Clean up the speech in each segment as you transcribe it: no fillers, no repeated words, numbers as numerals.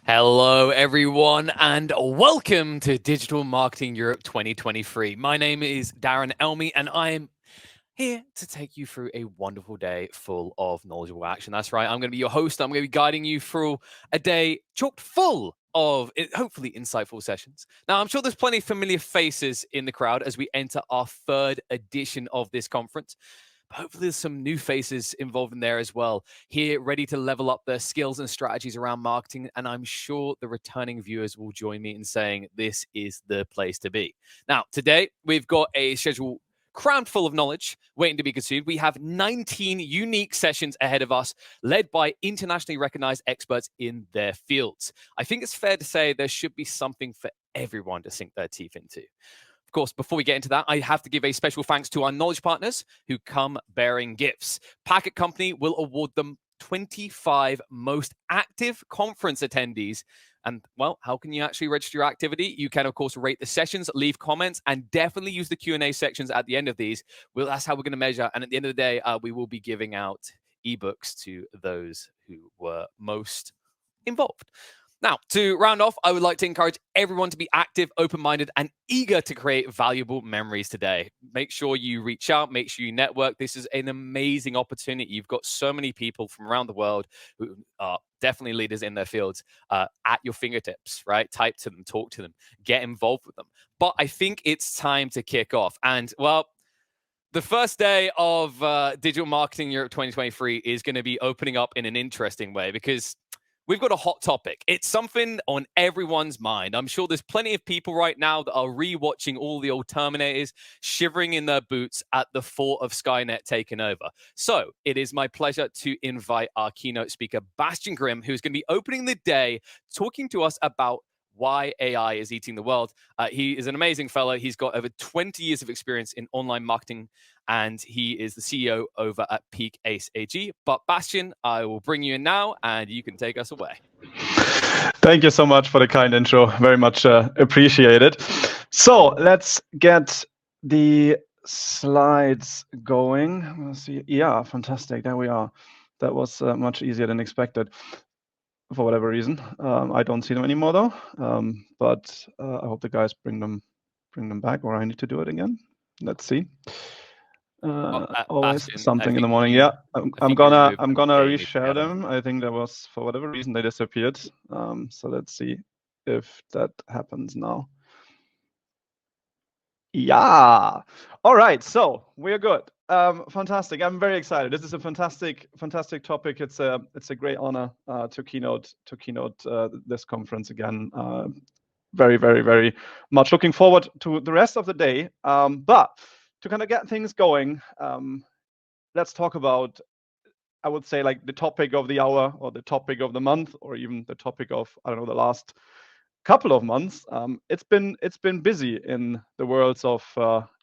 Hello, everyone, and welcome to Digital Marketing Europe 2023. My name is Darren Elmy, and I am here to take you through a wonderful day full of knowledgeable action. That's right, I'm going to be your host. I'm going to be guiding you through a day chock full of hopefully insightful sessions. Now, I'm sure there's plenty of familiar faces in the crowd as we enter our third edition of this conference. Hopefully there's some new faces involved in there as well, here ready to level up their skills and strategies around marketing. And I'm sure the returning viewers will join me in saying this is the place to be. Now, today we've got a schedule crammed full of knowledge waiting to be consumed. We have 19 unique sessions ahead of us, led by internationally recognized experts in their fields. I think it's fair to say there should be something for everyone to sink their teeth into. Of course, before we get into that, I have to give a special thanks to our knowledge partners who come bearing gifts. Packet Company will award them 25 most active conference attendees. And, well, how can you actually register your activity? You can, of course, rate the sessions, leave comments, and definitely use the Q&A sections at the end of these. That's how we're going to measure. And at the end of the day, we will be giving out ebooks to those who were most involved. Now, to round off, I would like to encourage everyone to be active, open-minded, and eager to create valuable memories today. Make sure you reach out, make sure you network. This is an amazing opportunity. You've got so many people from around the world who are definitely leaders in their fields at your fingertips, right? Type to them, talk to them, get involved with them. But I think it's time to kick off. And, well, the first day of Digital Marketing Europe 2023 is going to be opening up in an interesting way because we've got a hot topic. It's something on everyone's mind. I'm sure there's plenty of people right now that are rewatching all the old Terminators, shivering in their boots at the thought of Skynet taking over. So it is my pleasure to invite our keynote speaker, Bastian Grimm, who's going to be opening the day talking to us about why AI is eating the world. He is an amazing fellow. He's got over 20 years of experience in online marketing, and he is the CEO over at Peak Ace AG. But Bastian, I will bring you in now, and you can take us away. Thank you so much for the kind intro. Very much appreciated. So let's get the slides going. Let's see. Yeah, fantastic. There we are. That was much easier than expected for whatever reason. I don't see them anymore though. But I hope the guys bring them back, or I need to do it again. Let's see. Always Bastian, something in the morning. Yeah, I'm gonna reshare them. I think there was, for whatever reason, they disappeared. So let's see if that happens now. Yeah. All right. So we're good. Fantastic. I'm very excited. This is a fantastic topic. It's a great honor to keynote this conference again. Very, very, very much looking forward to the rest of the day. But to kind of get things going, let's talk about, I would say, like the topic of the hour, or the topic of the month, or even the topic of, I don't know, the last couple of months. It's been busy in the worlds of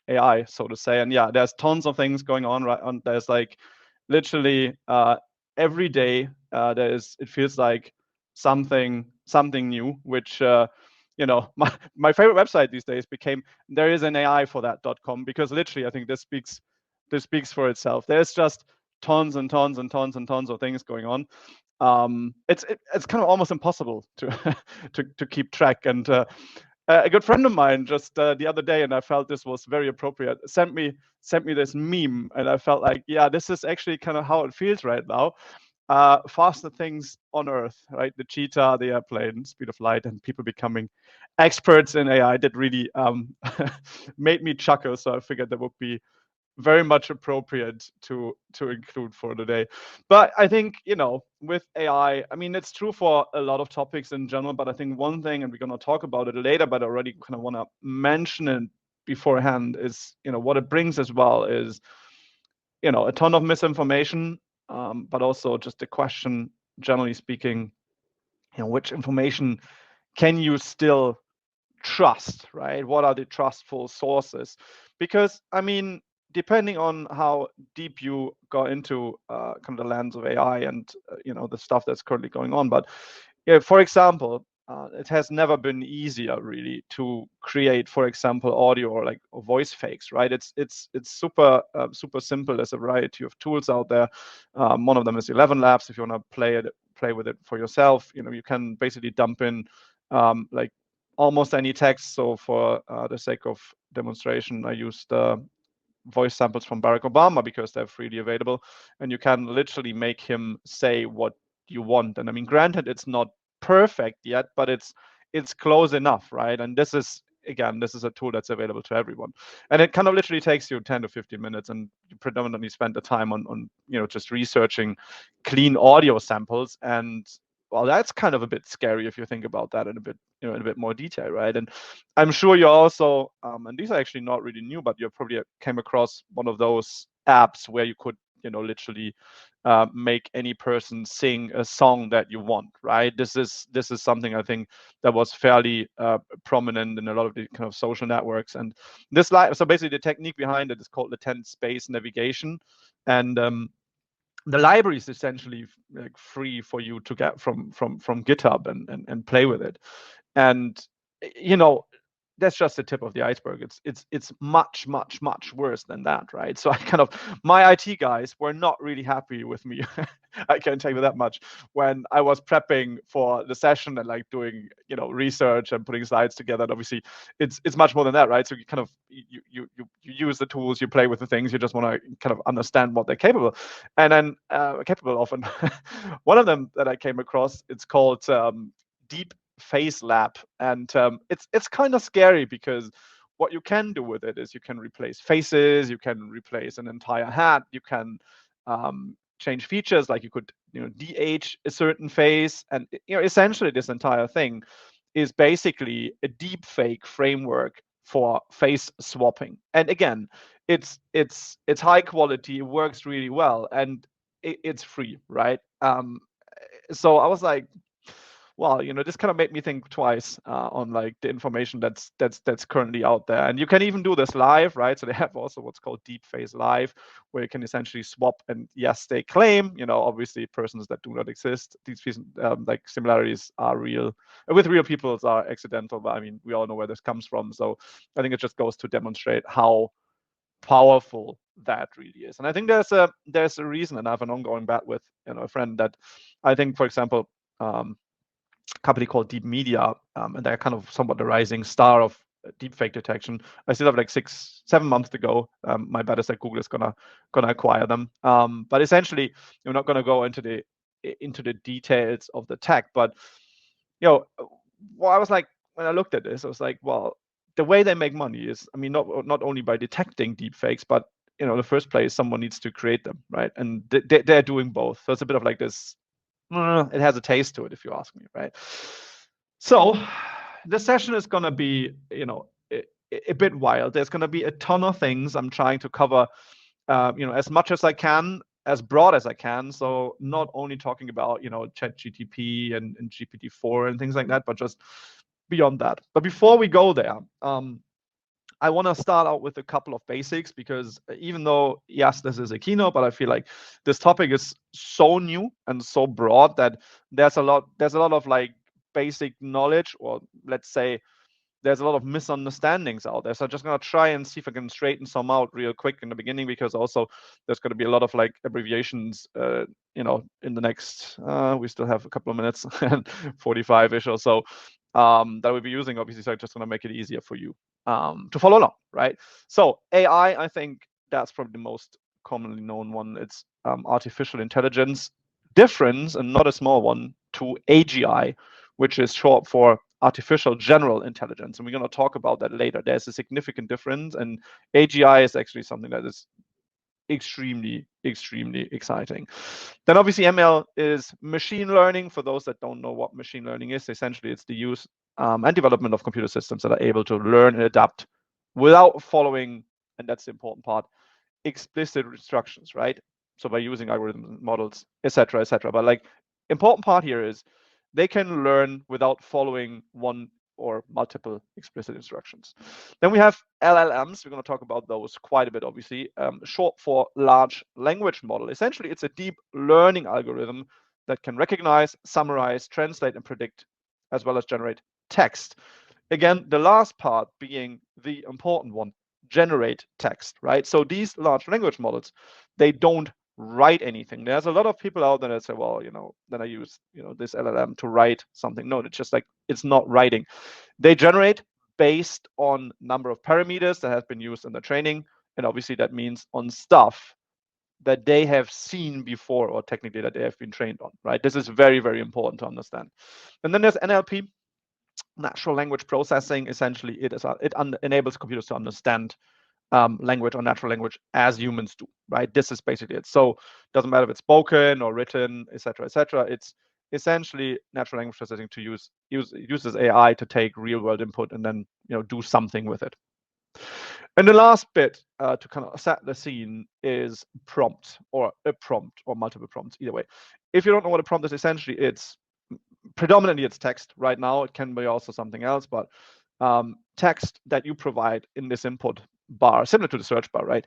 AI, so to say. And yeah, there's tons of things going on, right? And there's like literally every day it feels like something new, which my favorite website these days became there is an AI for that.com, because literally I think this speaks for itself. There's just tons and tons and tons and tons of things going on. It's kind of almost impossible to to keep track. And a good friend of mine just the other day, and I felt this was very appropriate, sent me this meme, and I felt like, yeah, this is actually kind of how it feels right now. Faster things on Earth, right? The cheetah, the airplane, speed of light, and people becoming experts in AI did really made me chuckle. So I figured that would be very much appropriate to include for today. But I think, with AI, I mean, it's true for a lot of topics in general, but I think one thing, and we're going to talk about it later, but I already kind of want to mention it beforehand, is, what it brings as well is, a ton of misinformation, but also just the question, generally speaking, which information can you still trust, right? What are the trustful sources? Because, I mean, depending on how deep you got into kind of the lands of AI and the stuff that's currently going on, but for example, it has never been easier really to create, for example, audio or voice fakes, right? It's super super simple. There's a variety of tools out there. One of them is 11 Labs if you want to play play with it for yourself. You can basically dump in like almost any text. So for the sake of demonstration, I used voice samples from Barack Obama because they're freely available, and you can literally make him say what you want. And I mean, granted, it's not perfect yet, but it's close enough, right? And this is, again, this is a tool that's available to everyone, and it kind of literally takes you 10 to 15 minutes, and you predominantly spend the time on just researching clean audio samples. And well, that's kind of a bit scary if you think about that in a bit in a bit more detail, right? And I'm sure you're also, and these are actually not really new, but you probably came across one of those apps where you could, literally make any person sing a song that you want, right? This is something I think that was fairly prominent in a lot of the kind of social networks. And so basically the technique behind it is called latent space navigation, and the library is essentially like free for you to get from GitHub and play with it. And you know that's just the tip of the iceberg. It's much much worse than that, right? So my IT guys were not really happy with me. I can tell you that much. When I was prepping for the session and like doing research and putting slides together, and obviously it's much more than that, right? So you kind of you use the tools, you play with the things, you just want to kind of understand what they're capable of. And one of them that I came across, it's called Deep Face Lab, and it's kind of scary because what you can do with it is you can replace faces, you can replace an entire hat, you can change features, like you could de-age a certain face. And essentially this entire thing is basically a deep fake framework for face swapping. And again, it's high quality, it works really well, and it's free, right? So I was like, well, this kind of made me think twice on like the information that's currently out there. And you can even do this live, right? So they have also what's called Deep Face Live, where you can essentially swap. And yes, they claim, obviously persons that do not exist. These like similarities are real with real people, are accidental, but I mean, we all know where this comes from. So I think it just goes to demonstrate how powerful that really is. And I think there's a reason, and I have an ongoing bet with a friend that I think, for example, company called Deep Media, and they're kind of somewhat the rising star of deepfake detection. I still have like 6-7 months to go. My bet is that Google is gonna acquire them. But essentially, we're not gonna go into the details of the tech. But well, I was like, when I looked at this, I was like, well, the way they make money is, I mean, not only by detecting deepfakes, but in the first place, someone needs to create them, right? And they're doing both. So it's a bit of like this. It has a taste to it, if you ask me, right? So the session is going to be, a bit wild. There's going to be a ton of things I'm trying to cover, as much as I can, as broad as I can. So not only talking about, ChatGPT and GPT-4 and things like that, but just beyond that. But before we go there, I want to start out with a couple of basics, because even though, yes, this is a keynote, but I feel like this topic is so new and so broad that there's a lot of like basic knowledge, or let's say there's a lot of misunderstandings out there. So I'm just going to try and see if I can straighten some out real quick in the beginning, because also there's going to be a lot of like abbreviations, in the next, we still have a couple of minutes, 45-ish or so, that we'll be using, obviously. So I'm just going to make it easier for you to follow along, right? So AI, I think that's probably the most commonly known one. It's artificial intelligence, difference, and not a small one, to AGI, which is short for artificial general intelligence. And we're going to talk about that later. There's a significant difference, and AGI is actually something that is extremely exciting. Then obviously ML is machine learning. For those that don't know what machine learning is, essentially it's the use and development of computer systems that are able to learn and adapt without following, and that's the important part, explicit instructions, right? So by using algorithms, models, etc., but like, important part here is they can learn without following one or multiple explicit instructions. Then we have LLMs. We're going to talk about those quite a bit, obviously. Short for large language model. Essentially, it's a deep learning algorithm that can recognize, summarize, translate, and predict, as well as generate text. Again, the last part being the important one: generate text, right? So these large language models, they don't write anything. There's a lot of people out there that say, well, then I use, this LLM to write something. No, it's just like, it's not writing. They generate based on number of parameters that have been used in the training. And obviously that means on stuff that they have seen before, or technically that they have been trained on, right? This is very, very important to understand. And then there's NLP, natural language processing. Essentially, it enables computers to understand language or natural language as humans do, right? This is basically it. So it doesn't matter if it's spoken or written, etc., etc. It's essentially natural language processing to uses AI to take real world input and then do something with it. And the last bit to kind of set the scene is prompt, or a prompt, or multiple prompts, either way. If you don't know what a prompt is, essentially it's predominantly it's text right now. It can be also something else, but text that you provide in this input bar, similar to the search bar, right?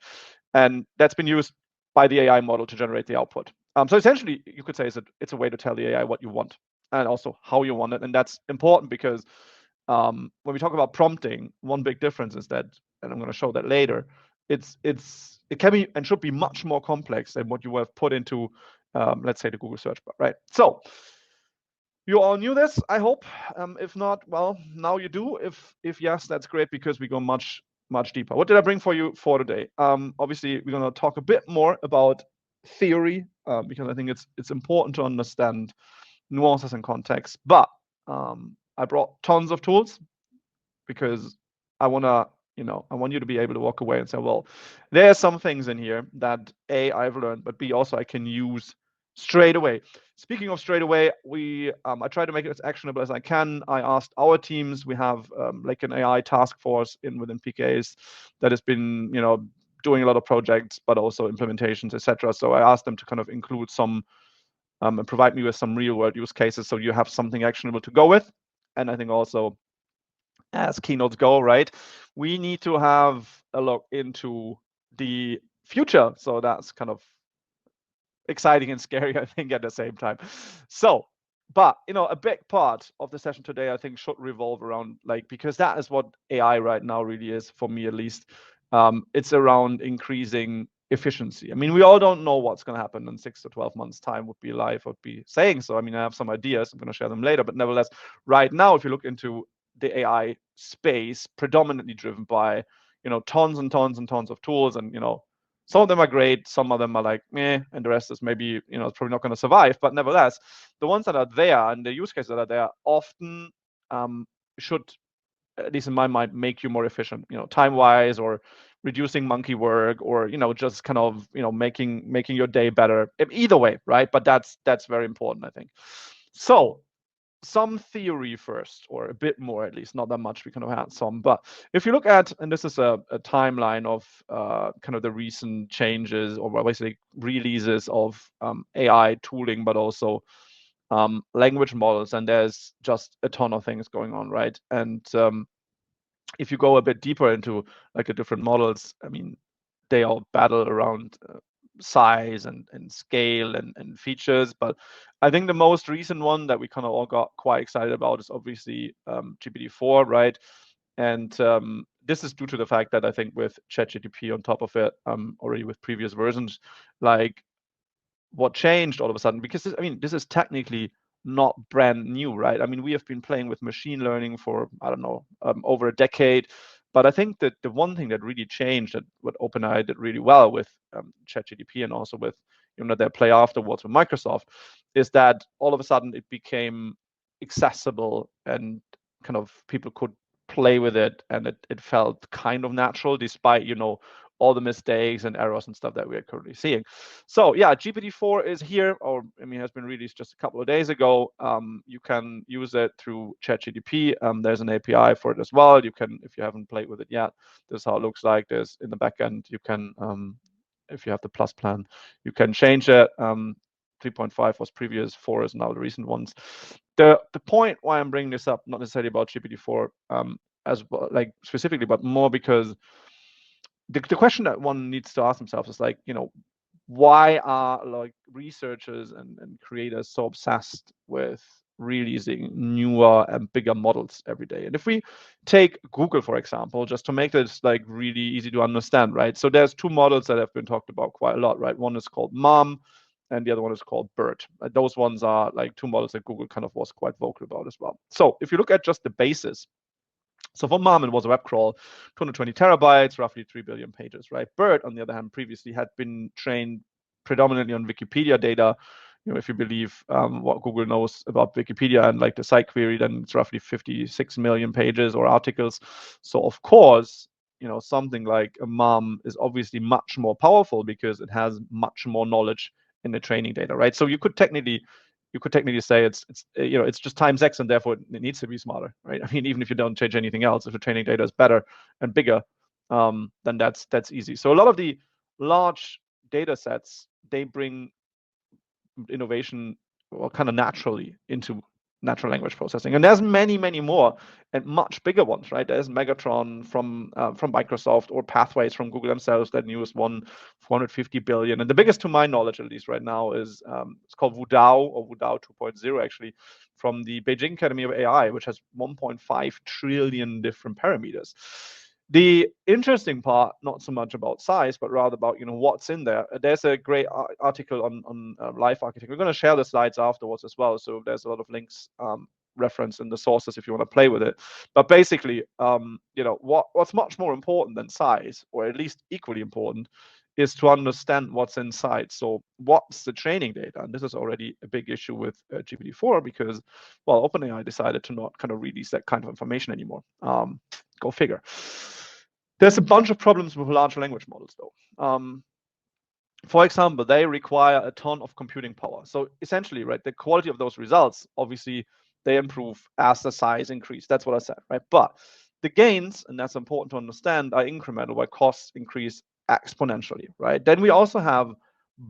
And that's been used by the AI model to generate the output. So essentially, you could say it's a way to tell the AI what you want and also how you want it. And that's important because when we talk about prompting, one big difference is that, and I'm going to show that later, it can be and should be much more complex than what you have put into, let's say, the Google search bar, right? So you all knew this, I hope. If not, well, now you do. If yes, that's great, because we go much deeper. What did I bring for you for today? Obviously, we're going to talk a bit more about theory, because I think it's important to understand nuances and context. But I brought tons of tools because I want you to be able to walk away and say, well, there are some things in here that A, I've learned, but B, also I can use straight away. Speaking of straight away, I try to make it as actionable as I can. I asked our teams, we have like an AI task force within PKs that has been, doing a lot of projects, but also implementations, etc. So I asked them to kind of include some and provide me with some real world use cases, so you have something actionable to go with. And I think also, as keynotes go, right, we need to have a look into the future. So that's kind of exciting and scary, I think, at the same time. So, but a big part of the session today, I think, should revolve around, like, because that is what AI right now really is, for me at least. It's around increasing efficiency. I mean, we all don't know what's going to happen in 6 to 12 months time, would be live, would be saying so. I mean, I have some ideas, I'm going to share them later, but nevertheless, right now, if you look into the AI space, predominantly driven by tons and tons and tons of tools, and some of them are great, some of them are like meh, and the rest is maybe it's probably not going to survive. But nevertheless, the ones that are there and the use cases that are there often should, at least in my mind, make you more efficient, time wise, or reducing monkey work, or just kind of making your day better. Either way, right? But that's very important, I think. So some theory first, or a bit more at least, not that much, we kind of had some. But if you look at, and this is a timeline of kind of the recent changes, or basically releases of AI tooling, but also language models, and there's just a ton of things going on, right? And if you go a bit deeper into like the different models, I mean, they all battle around size and scale and features. But I think the most recent one that we kind of all got quite excited about is obviously GPT-4, right? And this is due to the fact that I think with ChatGPT on top of it, already with previous versions, like what changed all of a sudden, because this is technically not brand new, right? I mean, we have been playing with machine learning for, I don't know, over a decade. But I think that the one thing that really changed, that what OpenAI did really well with ChatGPT, and also with their play afterwards with Microsoft, is that all of a sudden it became accessible, and kind of people could play with it, and it felt kind of natural, despite all the mistakes and errors and stuff that we are currently seeing. So yeah, GPT-4 is here, or has been released just a couple of days ago. You can use it through ChatGPT. There's an API for it as well. You can, if you haven't played with it yet, this is how it looks like. There's in the backend, you can, if you have the plus plan, you can change it. 3.5 was previous, 4 is now the recent ones. The point why I'm bringing this up, not necessarily about GPT-4 as well, like specifically, but more because the question that one needs to ask themselves is like, why are like researchers and creators so obsessed with really using newer and bigger models every day. And if we take Google, for example, just to make this like really easy to understand, right? So there's two models that have been talked about quite a lot, right? One is called Mom, and the other one is called BERT. Those ones are like two models that Google kind of was quite vocal about as well. So if you look at just the basis, so for Mom, it was a web crawl, 220 terabytes, roughly 3 billion pages, right? BERT, on the other hand, previously had been trained predominantly on Wikipedia data. If you believe what Google knows about Wikipedia and like the site query, then it's roughly 56 million pages or articles. So of course, something like a Mom is obviously much more powerful because it has much more knowledge in the training data, right? So you could technically say it's just times X and therefore it needs to be smarter, right? I mean, even if you don't change anything else, if the training data is better and bigger, then that's easy. So a lot of the large data sets, they bring innovation kind of naturally into natural language processing. And there's many, many more and much bigger ones, right? There's Megatron from Microsoft, or Pathways from Google themselves, that newest one, 450 billion. And the biggest, to my knowledge, at least right now, is it's called Wudao, or Wudao 2.0, actually, from the Beijing Academy of AI, which has 1.5 trillion different parameters. The interesting part, not so much about size, but rather about what's in there. There's a great article on Life Architect. We're going to share the slides afterwards as well, so there's a lot of links reference in the sources if you want to play with it. But basically, what's much more important than size, or at least equally important, is to understand what's inside. So what's the training data? And this is already a big issue with GPT-4 because, well, OpenAI decided to not kind of release that kind of information anymore. Go figure. There's a bunch of problems with large language models, though. For example, they require a ton of computing power. So essentially, right, the quality of those results, obviously, they improve as the size increase. That's what I said, right? But the gains, and that's important to understand, are incremental, where costs increase exponentially, right? Then we also have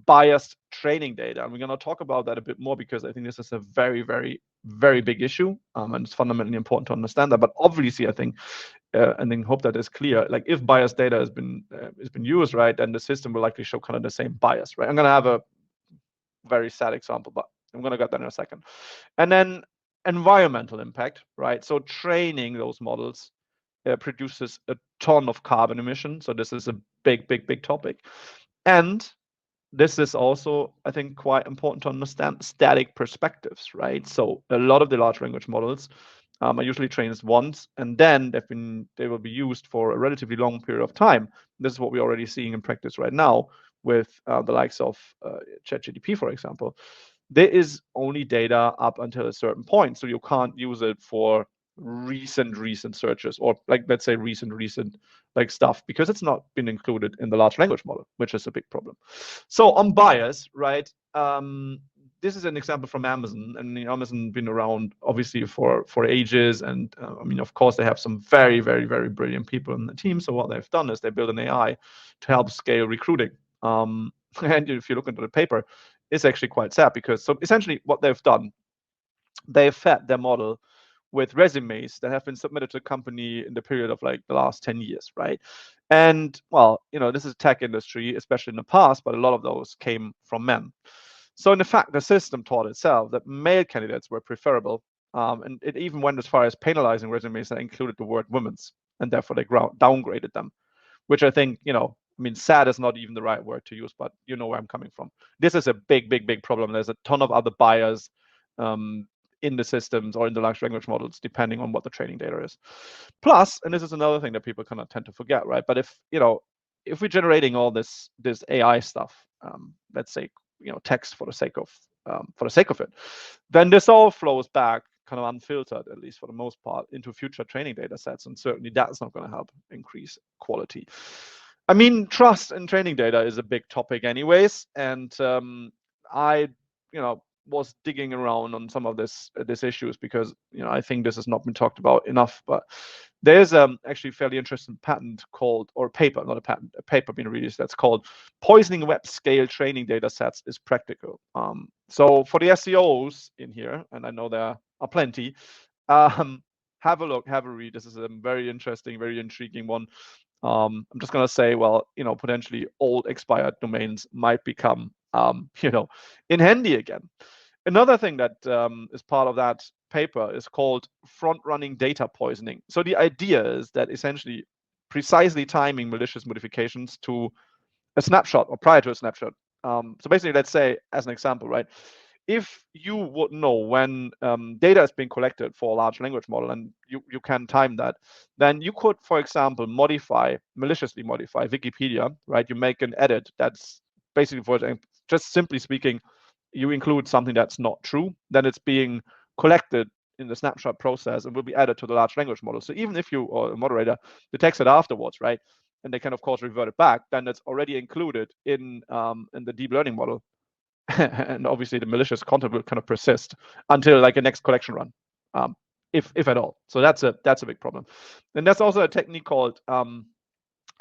biased training data. And we're going to talk about that a bit more because I think this is a very, very, very big issue. And it's fundamentally important to understand that. But obviously, I think and then hope that is clear. Like if biased data has been used, right, then the system will likely show kind of the same bias, right? I'm going to have a very sad example, but I'm going to get that in a second. And then environmental impact, right? So training those models produces a ton of carbon emission. So this is a big, big, big topic. And this is also, I think, quite important to understand static perspectives, right? So a lot of the large language models are usually trained once, and then they will be used for a relatively long period of time. This is what we're already seeing in practice right now with the likes of ChatGPT, for example. There is only data up until a certain point, so you can't use it for recent searches, or like, let's say recent like stuff, because it's not been included in the large language model, which is a big problem. So on bias, right, this is an example from Amazon, and Amazon been around obviously for ages, and I mean, of course, they have some very, very, very brilliant people in the team. So what they've done is they built an AI to help scale recruiting. And if you look into the paper, it's actually quite sad, because so essentially what they've done, they've fed their model with resumes that have been submitted to the company in the period of like the last 10 years, right? And well, this is a tech industry, especially in the past, but a lot of those came from men. So in fact, the system taught itself that male candidates were preferable, and it even went as far as penalizing resumes that included the word women's, and therefore they downgraded them, which I think, I mean, sad is not even the right word to use, but you know where I'm coming from. This is a big, big, big problem. There's a ton of other bias in the systems or in the large language models, depending on what the training data is. Plus, and this is another thing that people kind of tend to forget, right? But if we're generating all this AI stuff, let's say text for the sake of it, then this all flows back kind of unfiltered, at least for the most part, into future training data sets, and certainly that's not going to help increase quality. I mean, trust in training data is a big topic anyways, and I was digging around on some of this issues because I think this has not been talked about enough. But there's actually a fairly interesting patent called, or paper, not a patent, a paper being released that's called "Poisoning Web Scale Training Data Sets is Practical." So for the SEOs in here, and I know there are plenty, have a look, have a read. This is a very interesting, very intriguing one. I'm just going to say, well, potentially old expired domains might become, in handy again. Another thing that is part of that paper is called front-running data poisoning. So the idea is that essentially precisely timing malicious modifications to a snapshot or prior to a snapshot. So basically, let's say, as an example, right, if you would know when data is being collected for a large language model and you can time that, then you could, for example, maliciously modify Wikipedia, right? You make an edit that's basically, for just simply speaking, you include something that's not true, then it's being collected in the snapshot process and will be added to the large language model. So even if you or a moderator detects it afterwards, right, and they can of course revert it back, then it's already included in the deep learning model. And obviously the malicious content will kind of persist until like a next collection run, if at all. So that's a big problem. And there's also a technique called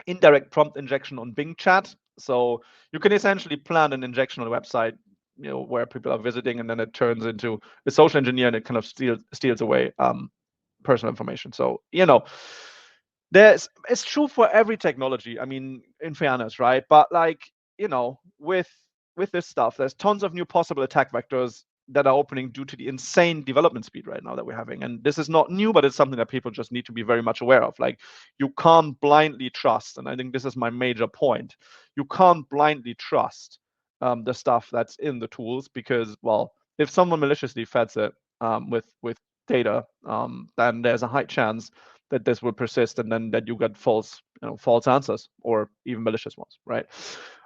indirect prompt injection on Bing chat. So you can essentially plan an injection on a website, where people are visiting, and then it turns into a social engineer and it kind of steals away personal information. So it's true for every technology. I mean, in fairness, right? But like, with this stuff, there's tons of new possible attack vectors that are opening due to the insane development speed right now that we're having. And this is not new, but it's something that people just need to be very much aware of. Like, you can't blindly trust, and I think this is my major point. You can't blindly trust the stuff that's in the tools because, well, if someone maliciously feds it with data, then there's a high chance that this will persist, and then that you get false answers or even malicious ones, right?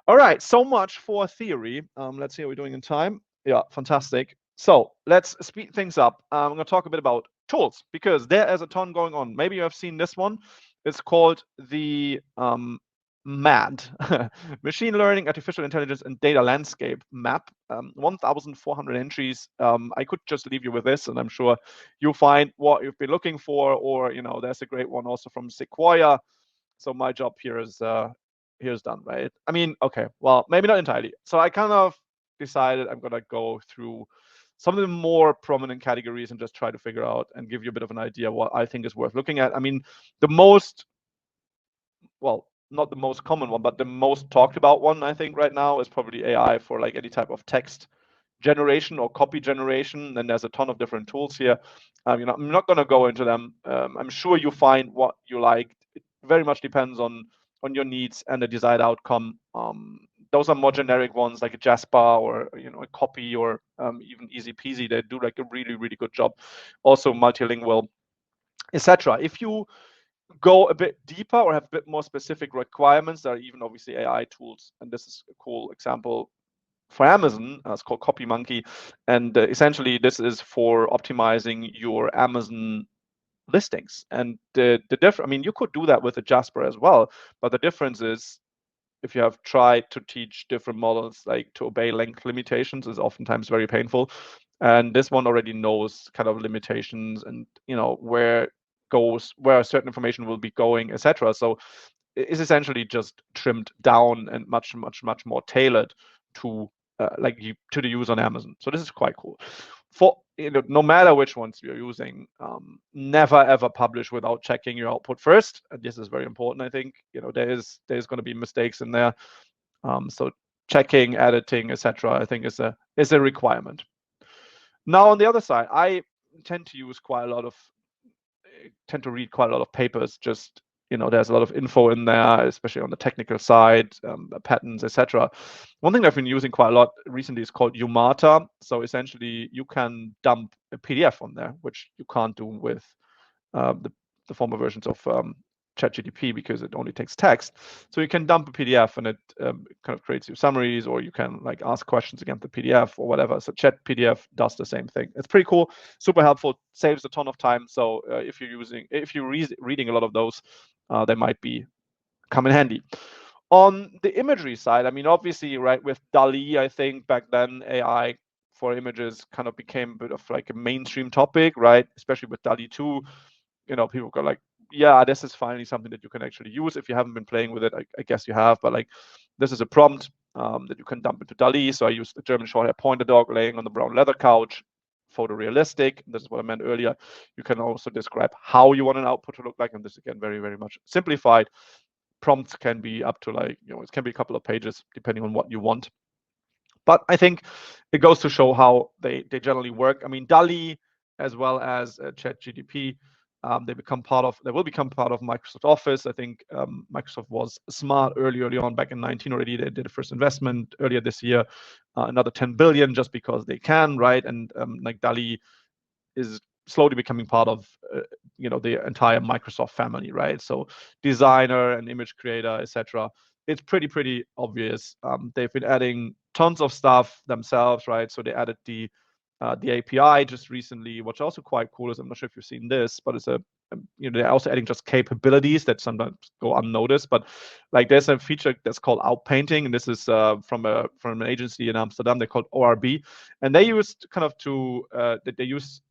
All right, so much for theory. Let's see how we're doing in time. Yeah, fantastic. So let's speed things up. I'm going to talk a bit about tools because there is a ton going on. Maybe you have seen this one. It's called the MAD, Machine Learning, Artificial Intelligence, and Data Landscape Map. 1,400 entries. I could just leave you with this, and I'm sure you'll find what you've been looking for. Or there's a great one also from Sequoia. So my job here is here's done, right? I mean, okay, well, maybe not entirely. So I kind of decided I'm gonna go through some of the more prominent categories and just try to figure out and give you a bit of an idea what I think is worth looking at. I mean, not the most common one, but the most talked about one, I think, right now is probably AI for like any type of text generation or copy generation. And there's a ton of different tools here. I'm not going to go into them. I'm sure you find what you like. It very much depends on your needs and the desired outcome. Those are more generic ones like a Jasper or a copy or even Easy Peasy. They do like a really, really good job. Also multilingual, etc. If you go a bit deeper or have a bit more specific requirements, there are even obviously AI tools, and this is a cool example for Amazon. It's called Copy Monkey, and essentially this is for optimizing your Amazon listings. And the difference, I mean, you could do that with a Jasper as well, but the difference is if you have tried to teach different models like to obey length limitations is oftentimes very painful. And this one already knows kind of limitations and where certain information will be going, etc. So it's essentially just trimmed down and much more tailored to to the use on Amazon. So this is quite cool. For no matter which ones you're using, never ever publish without checking your output first. And this is very important. I think there's going to be mistakes in there. So checking, editing, etc. I think is a requirement. Now on the other side, I tend to read quite a lot of papers. Just there's a lot of info in there, especially on the technical side, patterns, etc. One thing I've been using quite a lot recently is called Umata. So essentially, you can dump a PDF on there, which you can't do with the former versions of ChatGPT because it only takes text. So you can dump a PDF and it kind of creates you summaries, or you can like ask questions against the PDF or whatever. So ChatPDF does the same thing. It's pretty cool, super helpful, saves a ton of time. So if you're reading a lot of those, they might come in handy. On the imagery side, I mean, obviously, right, with DALL-E, I think back then AI for images kind of became a bit of like a mainstream topic, right? Especially with DALL-E 2, people go like, yeah, this is finally something that you can actually use. If you haven't been playing with it, I guess you have, but like this is a prompt that you can dump into DALL-E. So I used the German short hair pointer dog laying on the brown leather couch, photorealistic. This is what I meant earlier. You can also describe how you want an output to look like, and this again very, very much simplified. Prompts can be up to like, it can be a couple of pages depending on what you want. But I think it goes to show how they generally work. I mean, DALL-E as well as ChatGPT, they will become part of Microsoft Office. I think Microsoft was smart early on, back in 19 already. They did a first investment earlier this year, another 10 billion, just because they can, right? And like DALL-E is slowly becoming part of the entire Microsoft family, right? So designer and image creator, etc. It's pretty obvious. They've been adding tons of stuff themselves, right? So they added the API just recently, which also quite cool. Is I'm not sure if you've seen this, but it's they're also adding just capabilities that sometimes go unnoticed. But like there's a feature that's called outpainting, and this is from an agency in Amsterdam. They're called ORB, and they used kind of to they use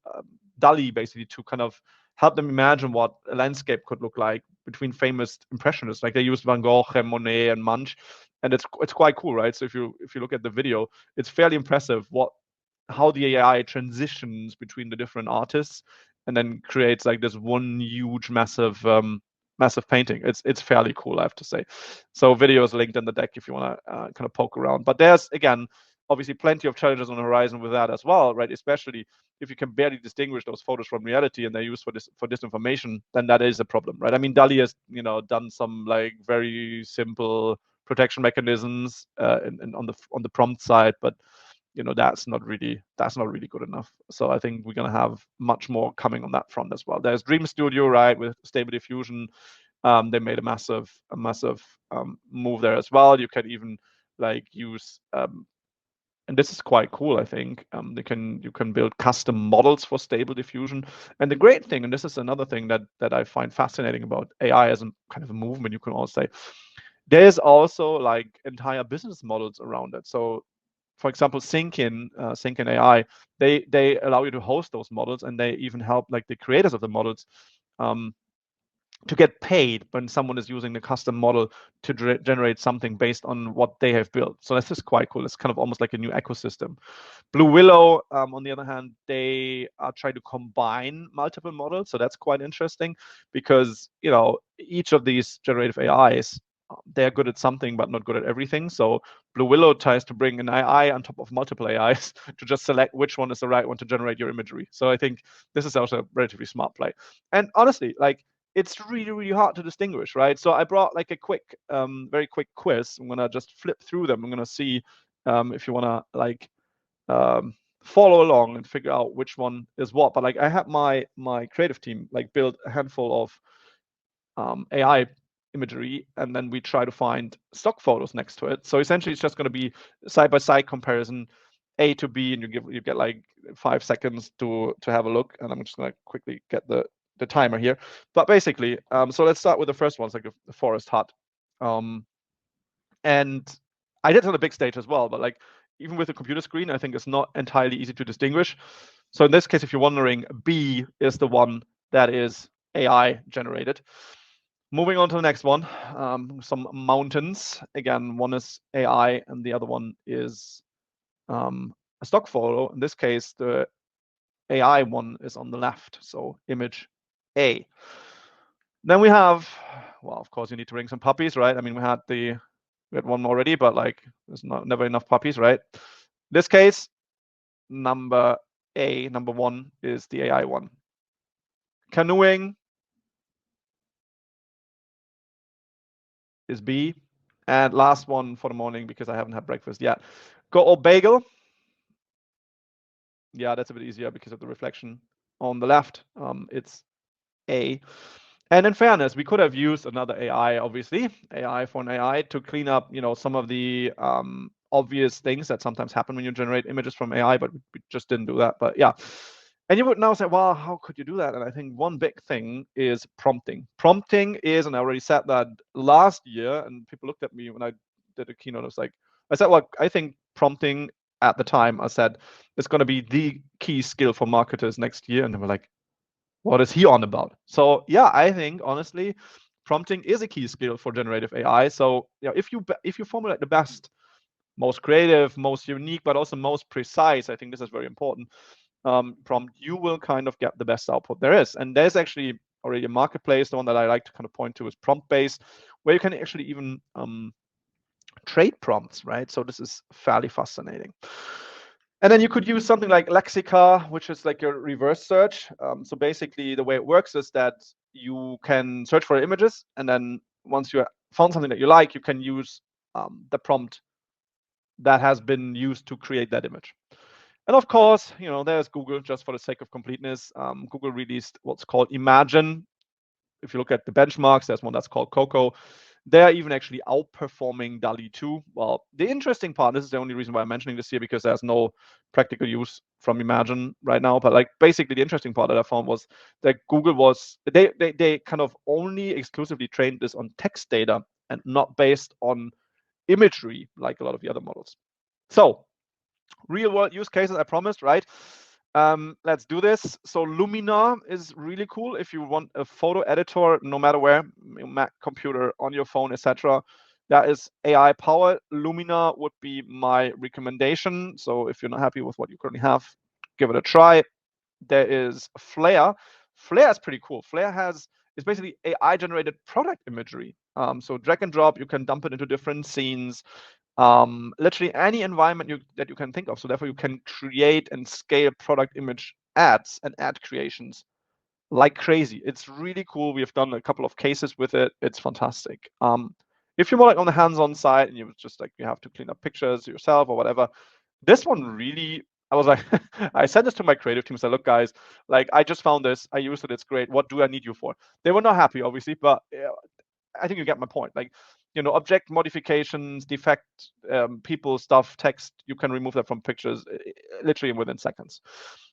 DALL-E basically to kind of help them imagine what a landscape could look like between famous impressionists. Like they used Van Gogh and Monet and Munch, and it's quite cool, right? So if you look at the video, it's fairly impressive how the AI transitions between the different artists and then creates like this one huge massive painting. It's fairly cool, I have to say. So video is linked in the deck if you want to kind of poke around. But there's, again, obviously plenty of challenges on the horizon with that as well, right? Especially if you can barely distinguish those photos from reality and they're used for disinformation, then that is a problem, right? I mean, DALL-E has done some like very simple protection mechanisms on the prompt side, but that's not really good enough. So I think we're going to have much more coming on that front as well. There's Dream Studio, right, with Stable Diffusion. They made a massive move there as well. You can even like use and this is quite cool, I think. You can build custom models for Stable Diffusion. And the great thing, and this is another thing that I find fascinating about AI as a kind of a movement, you can also say, there's also like entire business models around it. So for example, Syncin AI, they allow you to host those models, and they even help like the creators of the models to get paid when someone is using the custom model to generate something based on what they have built. So this is quite cool. It's kind of almost like a new ecosystem. Blue Willow, on the other hand, they are trying to combine multiple models. So that's quite interesting because, each of these generative AIs, they're good at something, but not good at everything. So Blue Willow tries to bring an AI on top of multiple AIs to just select which one is the right one to generate your imagery. So I think this is also a relatively smart play. And honestly, like, it's really hard to distinguish, right? So I brought like a quick, very quick quiz. I'm gonna just flip through them. I'm gonna see if you wanna like follow along and figure out which one is what. But like I had my creative team like build a handful of AI imagery, and then we try to find stock photos next to it. So essentially, it's just going to be side by side comparison, A to B, and you get like 5 seconds to have a look. And I'm just going to quickly get the timer here. But basically, so let's start with the first one. It's like the forest hut, and I did it on a big stage as well. But like even with the computer screen, I think it's not entirely easy to distinguish. So in this case, if you're wondering, B is the one that is AI generated. Moving on to the next one, some mountains. Again, one is AI and the other one is a stock photo. In this case, the AI one is on the left, so image A. Then we have, well, of course, you need to bring some puppies, right? I mean, we had one already, but like there's never enough puppies, right? In this case, number one is the AI one. Canoeing is B. And last one for the morning, because I haven't had breakfast yet. Got old bagel. Yeah, that's a bit easier because of the reflection on the left. It's A. And in fairness, we could have used another AI, obviously, AI for an AI to clean up, some of the obvious things that sometimes happen when you generate images from AI, but we just didn't do that. But yeah. And you would now say, well, how could you do that? And I think one big thing is prompting. Prompting is, and I already said that last year, and people looked at me when I did a keynote. I said, well, I think prompting at the time, I said, it's going to be the key skill for marketers next year. And they were like, what is he on about? So yeah, I think honestly, prompting is a key skill for generative AI. So if you formulate the best, most creative, most unique, but also most precise, I think this is very important, prompt, you will kind of get the best output there is. And there's actually already a marketplace. The one that I like to kind of point to is prompt based, where you can actually even trade prompts, right? So this is fairly fascinating. And then you could use something like Lexica, which is like a reverse search. So basically, the way it works is that you can search for images, and then once you found something that you like, you can use the prompt that has been used to create that image. And of course, there's Google, just for the sake of completeness. Google released what's called Imagine. If you look at the benchmarks, there's one that's called Coco. They're even actually outperforming DALL-E 2. Well, the interesting part, this is the only reason why I'm mentioning this here, because there's no practical use from Imagine right now. But like basically the interesting part that I found was that Google was, they kind of only exclusively trained this on text data and not based on imagery like a lot of the other models. So real world use cases, I promised, right? Let's do this. So Luminar is really cool if you want a photo editor, no matter where, Mac computer, on your phone, etc. That is AI powered. Luminar would be my recommendation. So if you're not happy with what you currently have, give it a try. There is Flare. Flare is pretty cool. Flare is basically AI generated product imagery. So drag and drop, you can dump it into different scenes. Literally any environment that you can think of. So therefore, you can create and scale product image ads and ad creations like crazy. It's really cool. We have done a couple of cases with it. It's fantastic. If you're more like on the hands-on side and you just like you have to clean up pictures yourself or whatever, this one really. I was like, I sent this to my creative team. I said, look, guys, like I just found this. I used it. It's great. What do I need you for? They were not happy, obviously, but I think you get my point. Like, object modifications, defect, people, stuff, text, you can remove that from pictures literally within seconds.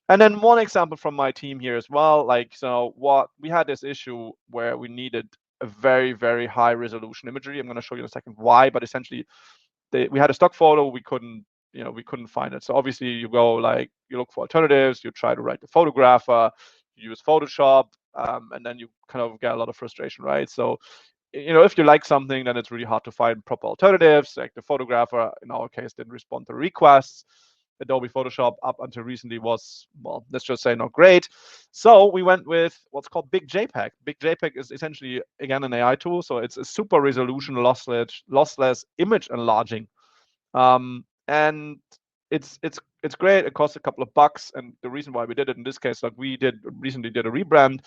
And then one example from my team here as well. Like, so what we had this issue where we needed a very, very high resolution imagery. I'm going to show you in a second why, but essentially we had a stock photo. We couldn't find it. So obviously you go like, you look for alternatives, you try to write the photographer, you use Photoshop, and then you kind of get a lot of frustration, right? So if you like something, then it's really hard to find proper alternatives. Like the photographer, in our case, didn't respond to requests. Adobe Photoshop up until recently was, well, let's just say not great. So we went with what's called Big JPEG. Big JPEG is essentially, again, an AI tool. So it's a super resolution, lossless image enlarging. And it's great. It costs a couple of bucks, and the reason why we did it in this case, like we recently did a rebrand,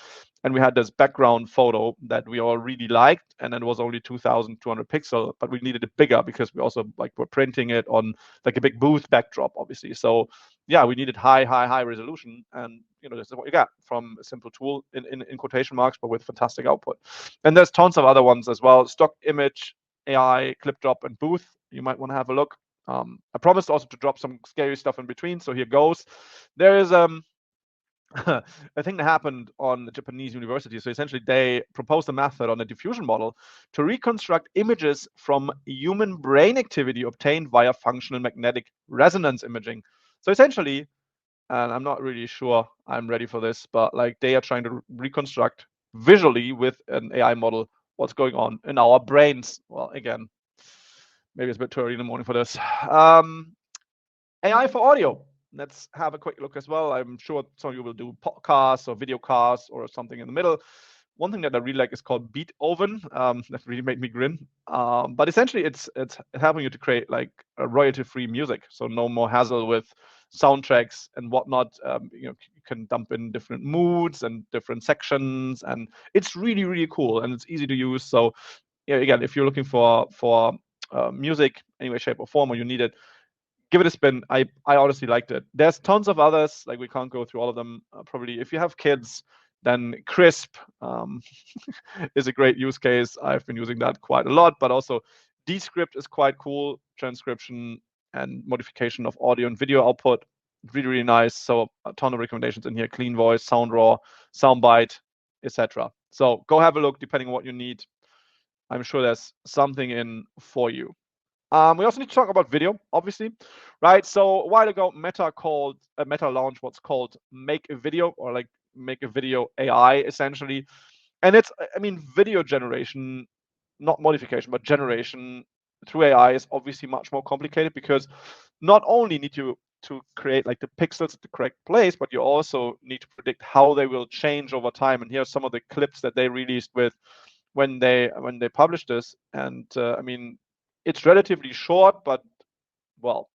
and we had this background photo that we all really liked, and it was only 2,200 pixel, but we needed it bigger because we also like were printing it on like a big booth backdrop, obviously. So yeah, we needed high resolution, and this is what you got from a simple tool in quotation marks, but with fantastic output. And there's tons of other ones as well. Stock image, AI, clip drop, and booth. You might want to have a look. I promised also to drop some scary stuff in between, so here goes. There is a thing that happened on the Japanese university. So essentially, they proposed a method on a diffusion model to reconstruct images from human brain activity obtained via functional magnetic resonance imaging. So essentially, and I'm not really sure I'm ready for this, but like they are trying to reconstruct visually with an AI model what's going on in our brains. Well, again, maybe it's a bit too early in the morning for this. AI for audio. Let's have a quick look as well. I'm sure some of you will do podcasts or video casts or something in the middle. One thing that I really like is called Beethoven. That really made me grin. But essentially, it's helping you to create like a royalty-free music, so no more hassle with soundtracks and whatnot. You can dump in different moods and different sections, and it's really, really cool and it's easy to use. So, yeah, again, if you're looking for music, any way, shape, or form, or you need it, give it a spin. I honestly liked it. There's tons of others. Like we can't go through all of them. Probably if you have kids, then Crisp is a great use case. I've been using that quite a lot. But also Descript is quite cool. Transcription and modification of audio and video output. Really, really nice. So a ton of recommendations in here. Clean Voice, Sound Raw, Soundbite, etc. So go have a look depending on what you need. I'm sure there's something in for you. We also need to talk about video, obviously, right? So a while ago, Meta launched what's called Make a Video, or like Make a Video AI, essentially. And it's, video generation, not modification, but generation through AI is obviously much more complicated because not only need you to create like the pixels at the correct place, but you also need to predict how they will change over time. And here are some of the clips that they released with when they published this. And It's relatively short, but well,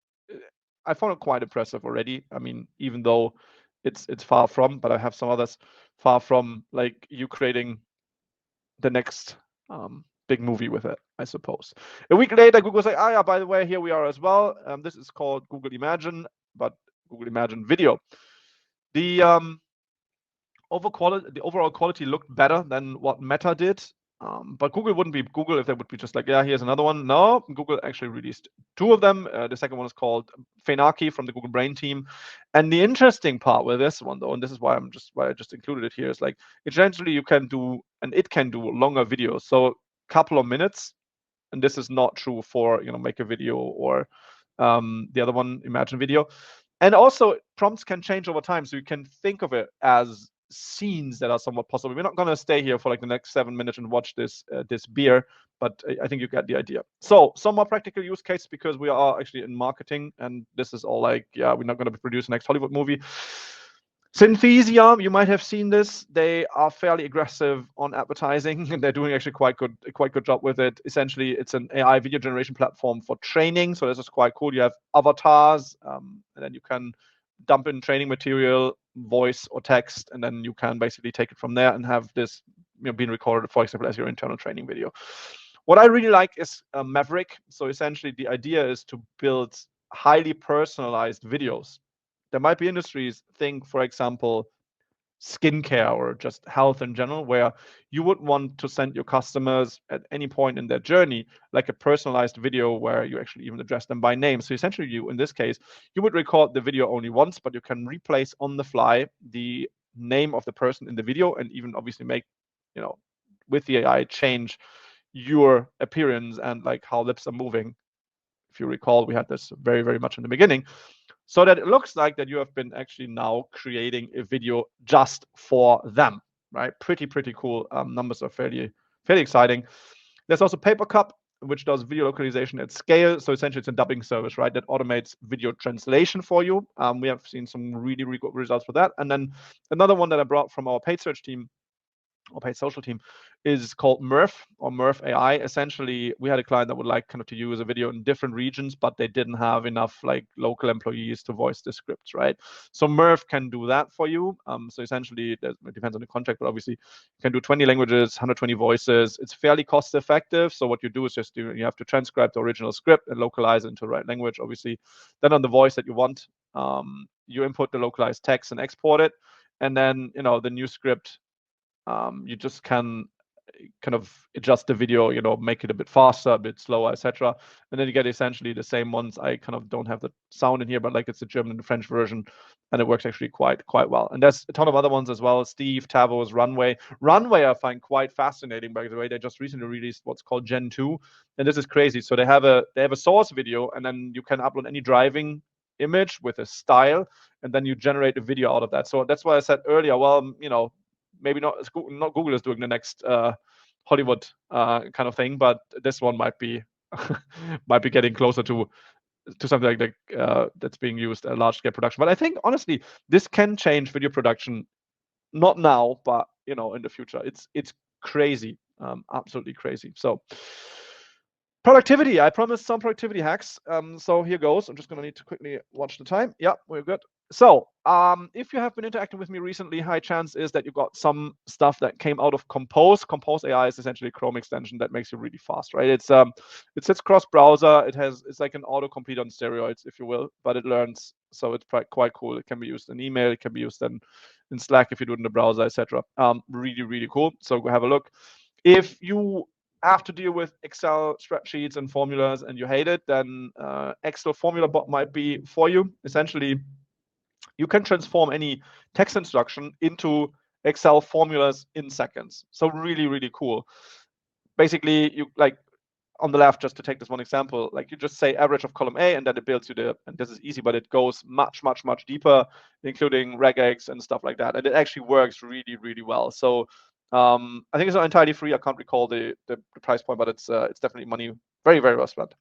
I found it quite impressive already. I mean, even though it's far from, but I have some others far from like you creating the next big movie with it, I suppose. A week later, Google's like, ah, yeah, by the way, here we are as well. This is called Google Imagine, but Google Imagine Video. The overall quality looked better than what Meta did. But Google wouldn't be Google if they would be just like, yeah, here's another one. No, Google actually released two of them. The second one is called Fenaki from the Google Brain team. And the interesting part with this one, though, and this is why I just included it here, is like essentially you can do, and it can do longer videos. So a couple of minutes, and this is not true for make a video or the other one, Imagine Video. And also prompts can change over time, so you can think of it as scenes that are somewhat possible. We're not going to stay here for like the next 7 minutes and watch this beer, but I think you get the idea. So some more practical use case, because we are actually in marketing, and this is all like, yeah, we're not going to produce the next Hollywood movie. Synthesia, you might have seen this. They are fairly aggressive on advertising, and they're doing actually quite good job with it. Essentially, it's an AI video generation platform for training. So this is quite cool. You have avatars, and then you can dump in training material, voice or text, and then you can basically take it from there and have this being recorded, for example, as your internal training video. What I really like is Maverick. So essentially, the idea is to build highly personalized videos. There might be industries, think, for example, skincare or just health in general, where you would want to send your customers at any point in their journey, like a personalized video where you actually even address them by name. So essentially, in this case, you would record the video only once, but you can replace on the fly the name of the person in the video, and even obviously make, with the AI, change your appearance and like how lips are moving. If you recall, we had this very, very much in the beginning, so that it looks like that you have been actually now creating a video just for them, right? Pretty cool. Numbers are fairly exciting. There's also Papercup, which does video localization at scale. So essentially, it's a dubbing service, right, that automates video translation for you. We have seen some really good results for that. And then another one that I brought from our paid search team, or paid social team, is called Murph, or Murph AI. Essentially, we had a client that would like kind of to use a video in different regions, but they didn't have enough like local employees to voice the scripts, right? So Murph can do that for you. So essentially, it depends on the contract, but obviously you can do 20 languages, 120 voices. It's fairly cost effective. So what you do is just you have to transcribe the original script and localize it into the right language, obviously. Then on the voice that you want, you input the localized text and export it. And then, the new script, you just can kind of adjust the video, make it a bit faster, a bit slower, etc. And then you get essentially the same ones. I kind of don't have the sound in here, but like it's the German and the French version, and it works actually quite well. And there's a ton of other ones as well. Steve, Tavo's, Runway. Runway I find quite fascinating, by the way. They just recently released what's called Gen 2, and this is crazy. So they have a source video, and then you can upload any driving image with a style, and then you generate a video out of that. So that's why I said earlier, well, maybe not Google is doing the next Hollywood kind of thing, but this one might be getting closer to something like that that's being used at large scale production. But I think honestly, this can change video production, not now, but in the future. It's crazy, absolutely crazy. So productivity. I promised some productivity hacks. So here goes. I'm just going to need to quickly watch the time. Yeah, we're good. So if you have been interacting with me recently, high chance is that you got some stuff that came out of Compose. Compose AI is essentially a Chrome extension that makes you really fast, right? It sits cross browser. It's like an autocomplete on steroids, if you will, but it learns. So it's quite cool. It can be used in email. It can be used in Slack if you do it in the browser, etc. Really cool. So go have a look. If you have to deal with Excel spreadsheets and formulas and you hate it, then Excel Formula Bot might be for you. Essentially, you can transform any text instruction into Excel formulas in seconds. So really cool. Basically, you like on the left, just to take this one example, like you just say average of column A, and then it builds you and this is easy, but it goes much deeper, including regex and stuff like that. And it actually works really well. So I think it's not entirely free. I can't recall the price point, but it's definitely money very well spent.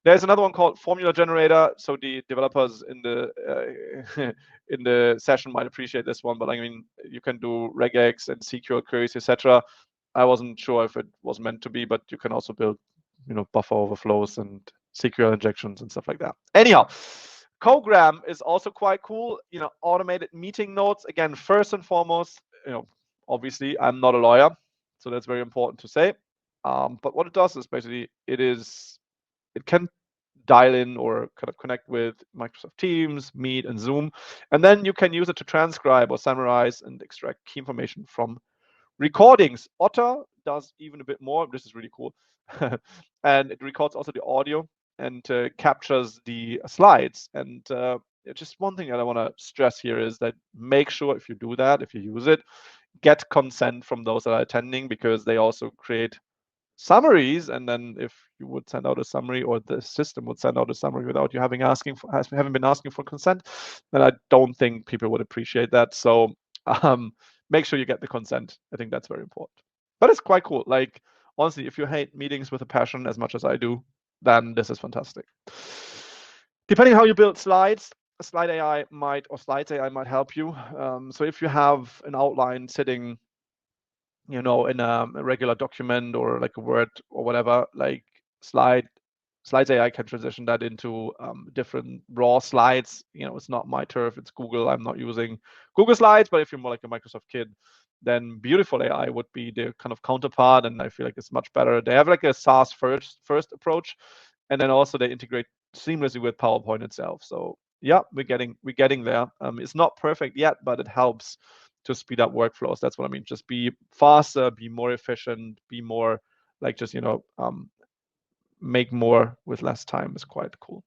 There's another one called Formula Generator. So the developers in the in the session might appreciate this one, but I mean, you can do regex and SQL queries, etc. I wasn't sure if it was meant to be, but you can also build buffer overflows and SQL injections and stuff like that. Anyhow, Cogram is also quite cool. Automated meeting notes. Again, first and foremost, obviously I'm not a lawyer, so that's very important to say. But what it does is basically it can dial in or kind of connect with Microsoft Teams, Meet, and Zoom, and then you can use it to transcribe or summarize and extract key information from recordings. Otter does even a bit more. This is really cool. And it records also the audio and captures the slides. And just one thing that I want to stress here is that make sure if you do that, if you use it, get consent from those that are attending, because they also create summaries. And then if you would send out a summary, or the system would send out a summary without you having been asking for consent, then I don't think people would appreciate that. So make sure you get the consent. I think that's very important. But it's quite cool. Like, honestly, if you hate meetings with a passion as much as I do, then this is fantastic. Depending how you build slides, Slides AI might help you. So if you have an outline sitting, in a regular document or like a Word or whatever, like Slides AI can transition that into different raw slides. It's not my turf, it's Google. I'm not using Google Slides, but if you're more like a Microsoft kid, then Beautiful AI would be the kind of counterpart, and I feel like it's much better. They have like a SaaS first approach, and then also they integrate seamlessly with PowerPoint itself. So yeah, we're getting there. It's not perfect yet, but it helps to speed up workflows. That's what I mean. Just be faster, be more efficient, be more like just make more with less time is quite cool.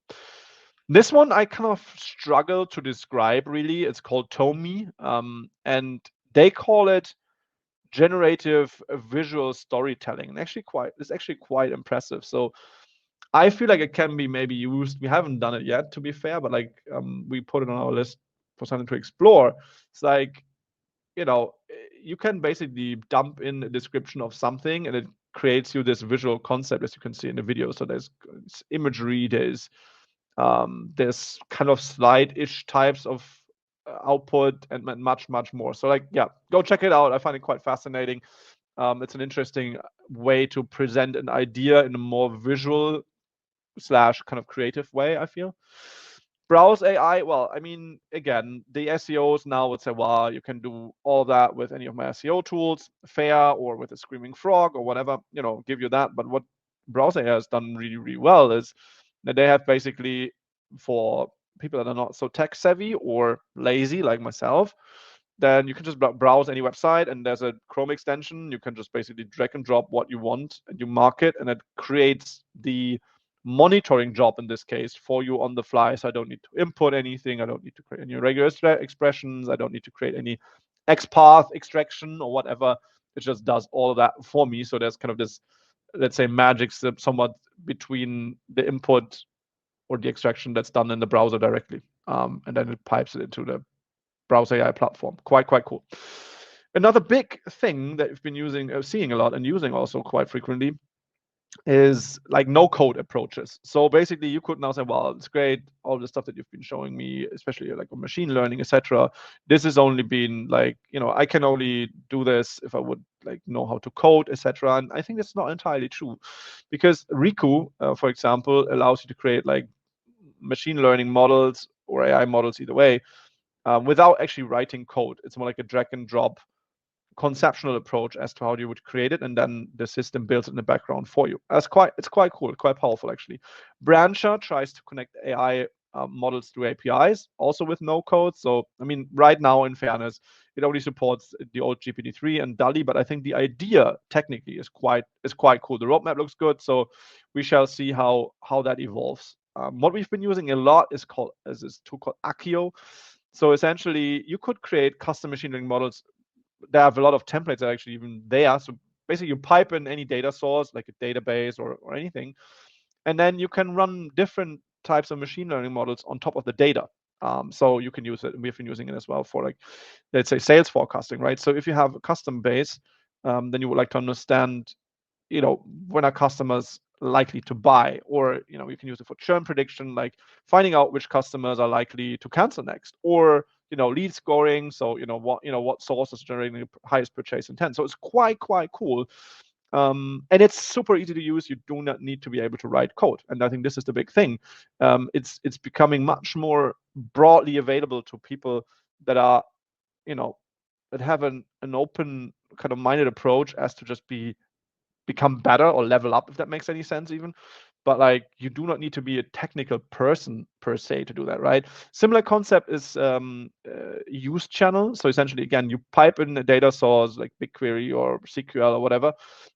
This one I kind of struggle to describe really. It's called Tomi, and they call it generative visual storytelling. And it's actually quite impressive. So I feel like it can be maybe used. We haven't done it yet, to be fair, but like we put it on our list for something to explore. It's like, you can basically dump in a description of something, and it creates you this visual concept, as you can see in the video. So there's imagery, there's kind of slide-ish types of output, and much, much more. So like, yeah, go check it out. I find it quite fascinating. It's an interesting way to present an idea in a more visual / kind of creative way, I feel. Browse AI, well, I mean, again, the SEOs now would say, well, you can do all that with any of my SEO tools, Fair or with a Screaming Frog or whatever, give you that. But what Browse AI has done really, really well is that they have basically, for people that are not so tech savvy or lazy like myself, then you can just browse any website, and there's a Chrome extension. You can just basically drag and drop what you want, and you mark it, and it creates the monitoring job in this case for you on the fly. So I don't need to input anything. I don't need to create any regular expressions. I don't need to create any XPath extraction or whatever. It just does all of that for me. So there's kind of this, let's say, magic step somewhat between the input or the extraction that's done in the browser directly. And then it pipes it into the Browse AI platform. Quite cool. Another big thing that we've been seeing a lot and using also quite frequently is like no-code approaches. So basically, you could now say, well, it's great, all the stuff that you've been showing me, especially like on machine learning, etc. This has only been like, I can only do this if I would like know how to code, etc. And I think that's not entirely true, because Riku, for example, allows you to create like machine learning models or AI models either way, without actually writing code. It's more like a drag and drop conceptual approach as to how you would create it, and then the system builds it in the background for you. It's quite cool, quite powerful actually. Brancher tries to connect AI models through APIs, also with no code. So I mean, right now, in fairness, it only supports the old GPT-3 and DALL-E, but I think the idea technically is quite cool. The roadmap looks good, so we shall see how that evolves. What we've been using a lot is this tool called Accio. So essentially, you could create custom machine learning models. They have a lot of templates that are actually even there. So basically, you pipe in any data source, like a database or anything, and then you can run different types of machine learning models on top of the data. So you can use it. We've been using it as well for, like, let's say, sales forecasting, right? So if you have a custom base, then you would like to understand, when are customers likely to buy, or you can use it for churn prediction, like finding out which customers are likely to cancel next, or lead scoring. So what source is generating the highest purchase intent. So it's quite cool. And it's super easy to use. You do not need to be able to write code, and I think this is the big thing. It's becoming much more broadly available to people that are, you know, that have an open kind of minded approach as to just become better or level up, if that makes any sense even. But like, you do not need to be a technical person per se to do that, right? Similar concept is use channel. So essentially, again, you pipe in a data source like BigQuery or SQL or whatever,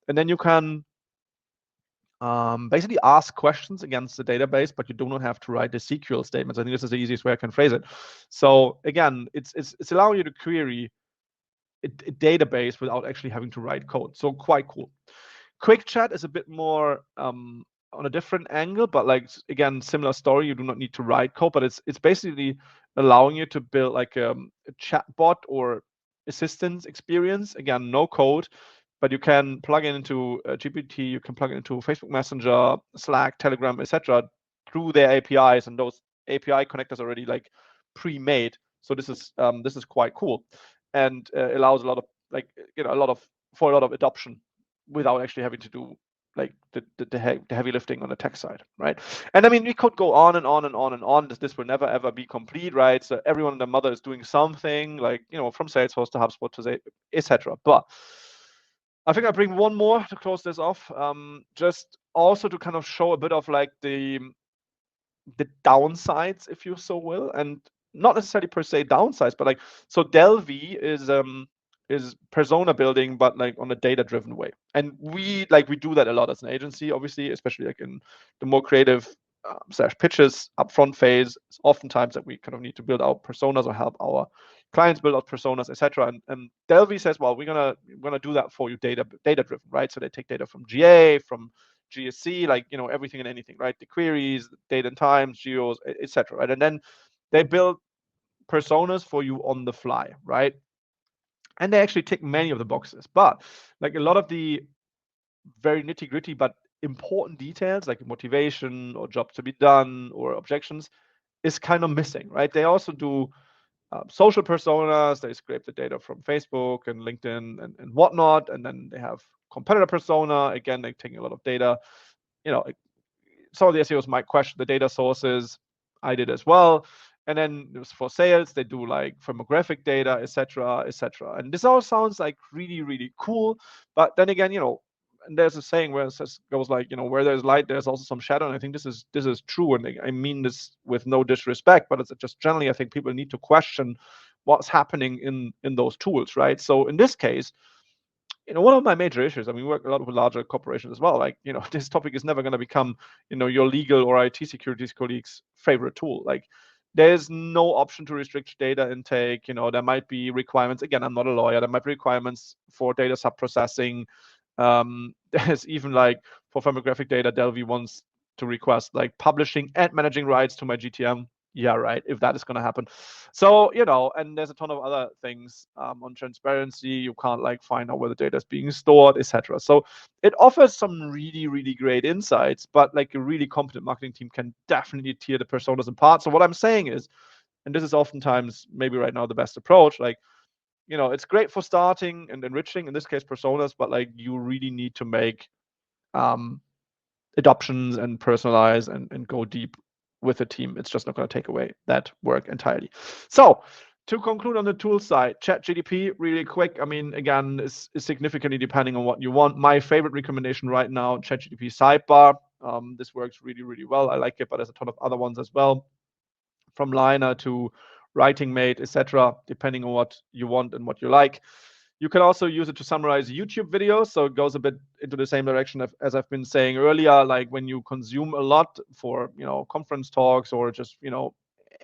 and then you can basically ask questions against the database, but you do not have to write the SQL statements. I think this is the easiest way I can phrase it. So again, it's allowing you to query a database without actually having to write code. So quite cool. Quick chat is a bit more on a different angle, but like, again, similar story. You do not need to write code, but it's basically allowing you to build like a chat bot or assistance experience. Again, no code, but you can plug it into GPT. You can plug it into Facebook Messenger, Slack, Telegram, etc. through their APIs, and those API connectors already like pre-made. So this is quite cool, and allows a lot of like, a lot of adoption without actually having to do like the heavy lifting on the tech side, right? And I mean, we could go on and on and on and on. This will never ever be complete, right? So everyone and their mother is doing something, like, from Salesforce to HubSpot to say, etc. But I think I bring one more to close this off, just also to kind of show a bit of like the downsides, if you so will, and not necessarily per se downsides, but like, so Delvy is persona building, but like on a data driven way, and we do that a lot as an agency, obviously, especially like in the more creative slash pitches upfront phase. It's oftentimes that we kind of need to build out personas or help our clients build out personas, etc. And Delvy says, well, we're gonna do that for you, data driven, right? So they take data from GA, from GSC, like, everything and anything, right? The queries, date and times, geos, etc. Right? And then they build personas for you on the fly, right? And they actually tick many of the boxes, but like a lot of the very nitty gritty but important details, like motivation or jobs to be done or objections, is kind of missing, right? They also do social personas. They scrape the data from Facebook and LinkedIn and whatnot, and then they have competitor persona. Again, they're taking a lot of data. Like, some of the SEOs might question the data sources. I did as well. And then for sales, they do like firmographic data, etc., etc. And this all sounds like really, really cool. But then again, and there's a saying where it goes like, where there's light, there's also some shadow. And I think this is true. And I mean this with no disrespect, but it's just generally, I think people need to question what's happening in those tools, right? So in this case, one of my major issues, I mean, we work a lot with larger corporations as well. Like, this topic is never going to become, your legal or IT securities colleagues' favorite tool. Like, there's no option to restrict data intake. There might be requirements. Again, I'm not a lawyer. There might be requirements for data sub-processing. There's even like for firmographic data, Delvy wants to request like publishing and managing rights to my GTM. Yeah, right. If that is going to happen. So, and there's a ton of other things on transparency. You can't like find out where the data is being stored, etc. So it offers some really, really great insights, but like a really competent marketing team can definitely tear the personas apart. So what I'm saying is, and this is oftentimes maybe right now the best approach, like, it's great for starting and enriching, in this case, personas, but like, you really need to make adoptions and personalize and go deep with the team. It's just not going to take away that work entirely. So to conclude on the tool side, ChatGPT, really quick. I mean, again, is significantly depending on what you want. My favorite recommendation right now, ChatGPT sidebar. This works really, really well. I like it, but there's a ton of other ones as well, from Liner to Writing Mate, etc., depending on what you want and what you like. You can also use it to summarize YouTube videos. So it goes a bit into the same direction as I've been saying earlier, like when you consume a lot for, conference talks or just,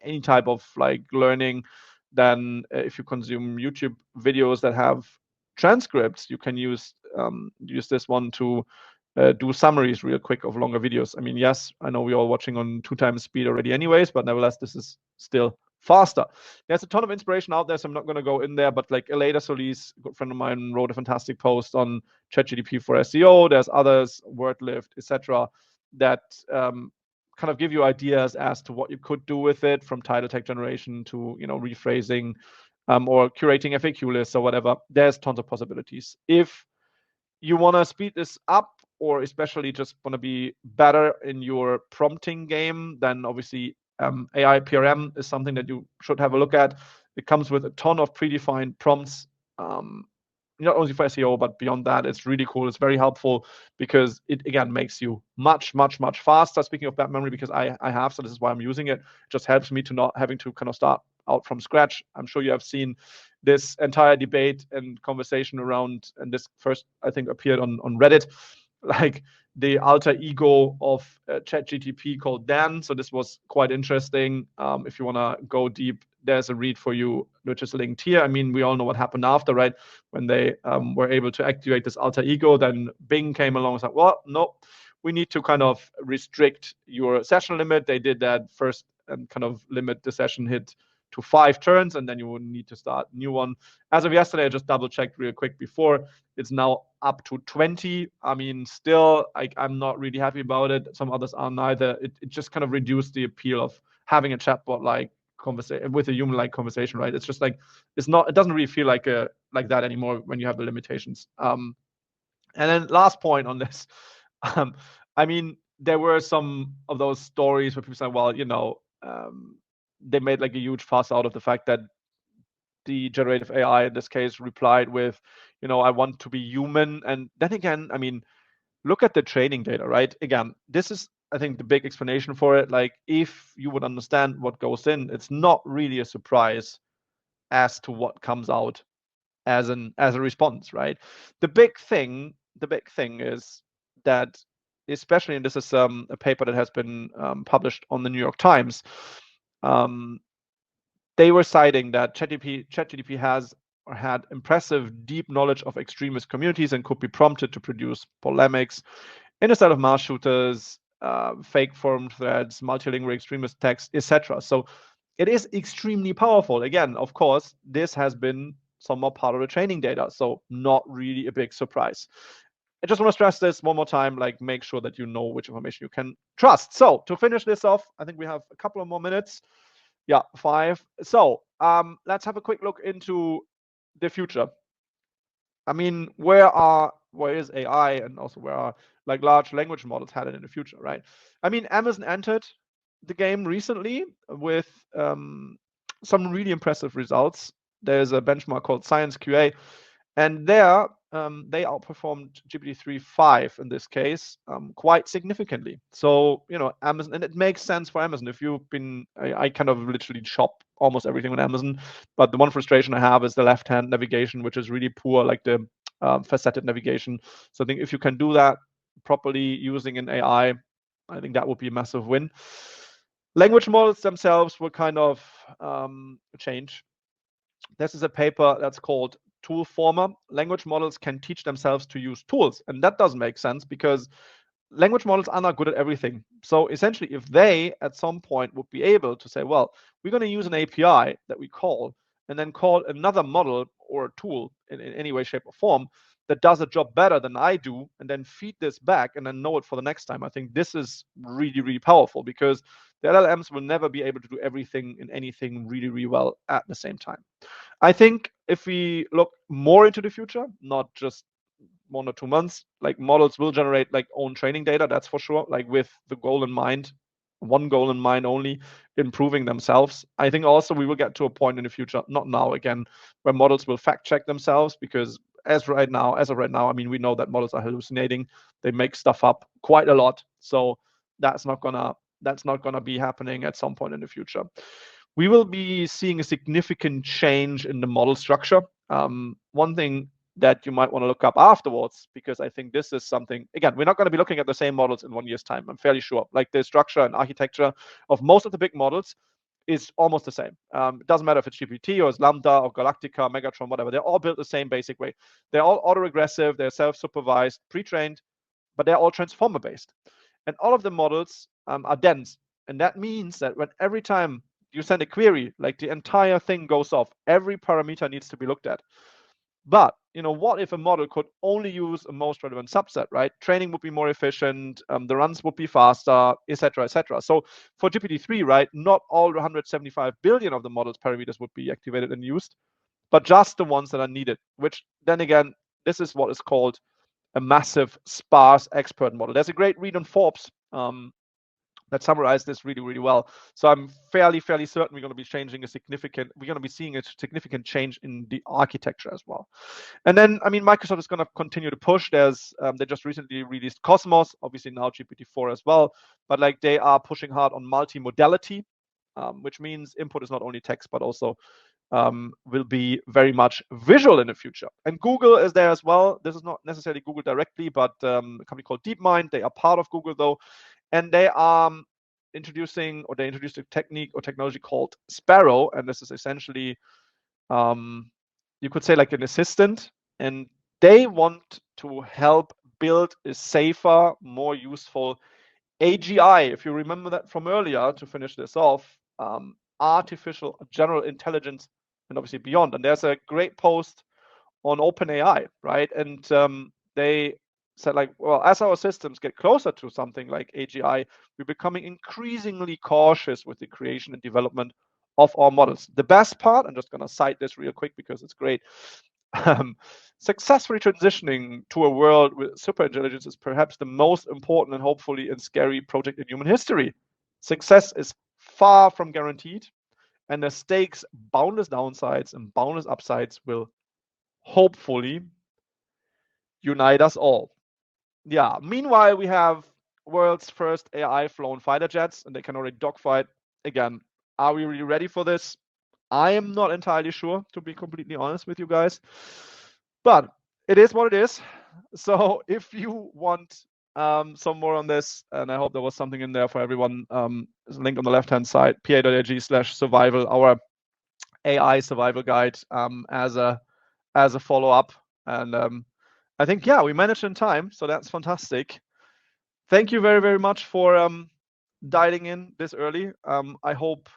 any type of like learning, then if you consume YouTube videos that have transcripts, you can use this one to do summaries real quick of longer videos. I mean, yes, I know we're all watching on 2 times speed already anyways, but nevertheless, this is still faster. There's a ton of inspiration out there, so I'm not going to go in there, but like Aleda Solis, a good friend of mine, wrote a fantastic post on ChatGPT for SEO. There's others, WordLift, etc., that kind of give you ideas as to what you could do with it, from title tag generation to, rephrasing or curating FAQ lists or whatever. There's tons of possibilities if you want to speed this up, or especially just want to be better in your prompting game, then obviously AI PRM is something that you should have a look at. It comes with a ton of predefined prompts, um, not only for SEO, but beyond that. It's really cool. It's very helpful because it, again, makes you much, much, much faster. Speaking of bad memory, because I have, so this is why I'm using it. It just helps me to not having to kind of start out from scratch. I'm sure you have seen this entire debate and conversation around, and this first, I think, appeared on Reddit, like the alter ego of ChatGTP called Dan. So this was quite interesting. If you want to go deep, there's a read for you, which is linked here. I mean, we all know what happened after, right? When they were able to activate this alter ego, then Bing came along and said, well, no, we need to kind of restrict your session limit. They did that first and kind of limit the session hit to 5 turns, and then you would need to start a new one. As of yesterday, I just double checked real quick before. It's now up to 20. I mean, still, I'm not really happy about it. Some others are neither. It just kind of reduced the appeal of having a chatbot like conversation with a human like conversation, right? It's just like it doesn't really feel like that anymore when you have the limitations. And then last point on this, I mean, there were some of those stories where people say, well, they made like a huge fuss out of the fact that the generative AI in this case replied with, I want to be human. And then again, I mean, look at the training data, right? Again, this is, I think, the big explanation for it. Like, if you would understand what goes in, it's not really a surprise as to what comes out as a response, right? The big thing is that, especially, and this is a paper that has been published on the New York Times. They were citing that ChatGPT has or had impressive deep knowledge of extremist communities and could be prompted to produce polemics in the style of mass shooters, fake forum threads, multilingual extremist text, etc. So it is extremely powerful. Again, of course, this has been somewhat part of the training data, so not really a big surprise. I just want to stress this one more time, like, make sure that you know which information you can trust. So to finish this off, I think we have a couple of more minutes. Yeah, 5. So let's have a quick look into the future. I mean, where is AI, and also where are like large language models headed in the future, right? I mean, Amazon entered the game recently with some really impressive results. There's a benchmark called Science QA, and there they outperformed GPT-3.5 in this case quite significantly. So, Amazon, and it makes sense for Amazon. If you've been, I kind of literally shop almost everything on Amazon, but the one frustration I have is the left-hand navigation, which is really poor, like the faceted navigation. So I think if you can do that properly using an AI, I think that would be a massive win. Language models themselves will kind of change. This is a paper that's called Tool Former. Language models can teach themselves to use tools. And that doesn't make sense because language models are not good at everything. So essentially, if they at some point would be able to say, well, we're going to use an API that we call, and then call another model or a tool in any way, shape, or form that does a job better than I do, and then feed this back and then know it for the next time. I think this is really, really powerful because the LLMs will never be able to do everything in anything really, really well at the same time. I think if we look more into the future, not just 1 or 2 months, like, models will generate like own training data, that's for sure, like with the goal in mind, one goal in mind only, improving themselves. I think also we will get to a point in the future, not now again, where models will fact check themselves, because as of right now, I mean, we know that models are hallucinating. They make stuff up quite a lot. So that's not gonna be happening at some point in the future. We will be seeing a significant change in the model structure. One thing that you might want to look up afterwards, because I think this is something, again, we're not going to be looking at the same models in 1 year's time, I'm fairly sure. Like, the structure and architecture of most of the big models is almost the same. It doesn't matter if it's GPT or it's Lambda or Galactica, Megatron, whatever. They're all built the same basic way. They're all autoregressive, they're self-supervised, pre-trained, but they're all transformer-based. And all of the models are dense. And that means that when every time you send a query, like, the entire thing goes off. Every parameter needs to be looked at. But, what if a model could only use a most relevant subset, right? Training would be more efficient, the runs would be faster, etc., etc. So for GPT-3, right, not all 175 billion of the model's parameters would be activated and used, but just the ones that are needed, which then again, this is what is called a massive sparse expert model. There's a great read on Forbes that summarized this really, really well. So I'm fairly certain we're going to be seeing a significant change in the architecture as well. And then, I mean, Microsoft is going to continue to push. They just recently released Cosmos, obviously now GPT-4 as well, but like they are pushing hard on multimodality, which means input is not only text, but also will be very much visual in the future. And Google is there as well. This is not necessarily Google directly, but a company called DeepMind. They are part of Google though. And they are introduced a technique or technology called Sparrow. And this is essentially, you could say like an assistant. And they want to help build a safer, more useful AGI. If you remember that from earlier, to finish this off, artificial general intelligence and obviously beyond. And there's a great post on OpenAI, right? And they said like, well, as our systems get closer to something like AGI, we're becoming increasingly cautious with the creation and development of our models. The best part, I'm just going to cite this real quick because it's great. Successfully transitioning to a world with superintelligence is perhaps the most important and hopefully and scary project in human history. Success is far from guaranteed, and the stakes, boundless downsides and boundless upsides, will hopefully unite us all. Yeah. Meanwhile, we have world's first AI flown fighter jets, and they can already dogfight. Again, are we really ready for this? I am not entirely sure, to be completely honest with you guys, but it is what it is. So if you want some more on this, and I hope there was something in there for everyone, there's a link on the left-hand side, pa.ag/survival, our AI survival guide, as a follow-up. And I think, yeah, we managed in time, so that's fantastic. Thank you very, very much for dialing in this early. I hope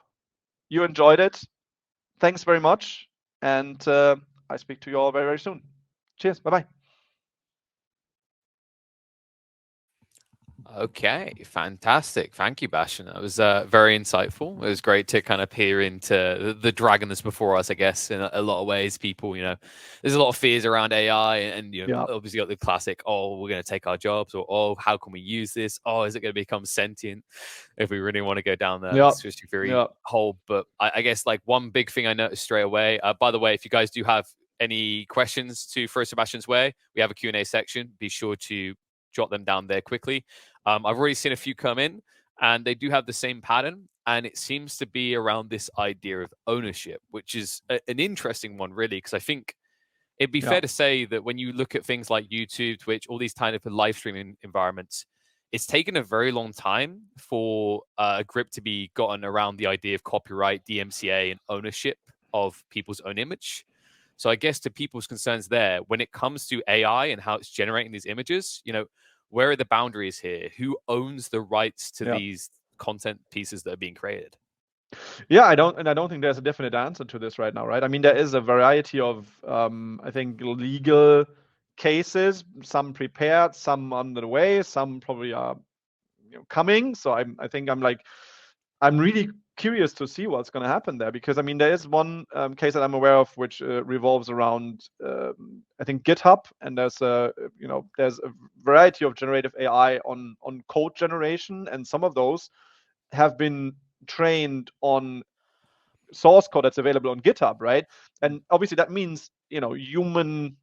you enjoyed it. Thanks very much, and I speak to you all very, very soon. Cheers. Bye-bye. Okay, fantastic. Thank you, Bastian. That was very insightful. It was great to kind of peer into the dragon that's before us, I guess, in a lot of ways. People, there's a lot of fears around AI, and Yeah. obviously got the classic, oh, we're going to take our jobs, or oh, how can we use this? Oh, is it going to become sentient? If we really want to go down that conspiracy theory hole. But I guess like one big thing I noticed straight away, by the way, if you guys do have any questions to throw Sebastian's way, we have a Q&A section. Be sure to jot them down there quickly. I've already seen a few come in, and they do have the same pattern, and it seems to be around this idea of ownership, which is an interesting one, really, because I think it'd be fair to say that when you look at things like YouTube, Twitch, all these kind of live streaming environments, it's taken a very long time for a grip to be gotten around the idea of copyright, DMCA, and ownership of people's own image. So I guess to people's concerns there, when it comes to AI and how it's generating these images, where are the boundaries here? Who owns the rights to these content pieces that are being created? Yeah, I don't think there's a definite answer to this right now, right? I mean, there is a variety of, I think, legal cases, some prepared, some on the way, some probably are coming. So I think I'm really curious to see what's going to happen there, because I mean, there is one case that I'm aware of which revolves around I think GitHub, and there's a variety of generative AI on code generation, and some of those have been trained on source code that's available on GitHub, right? And obviously that means human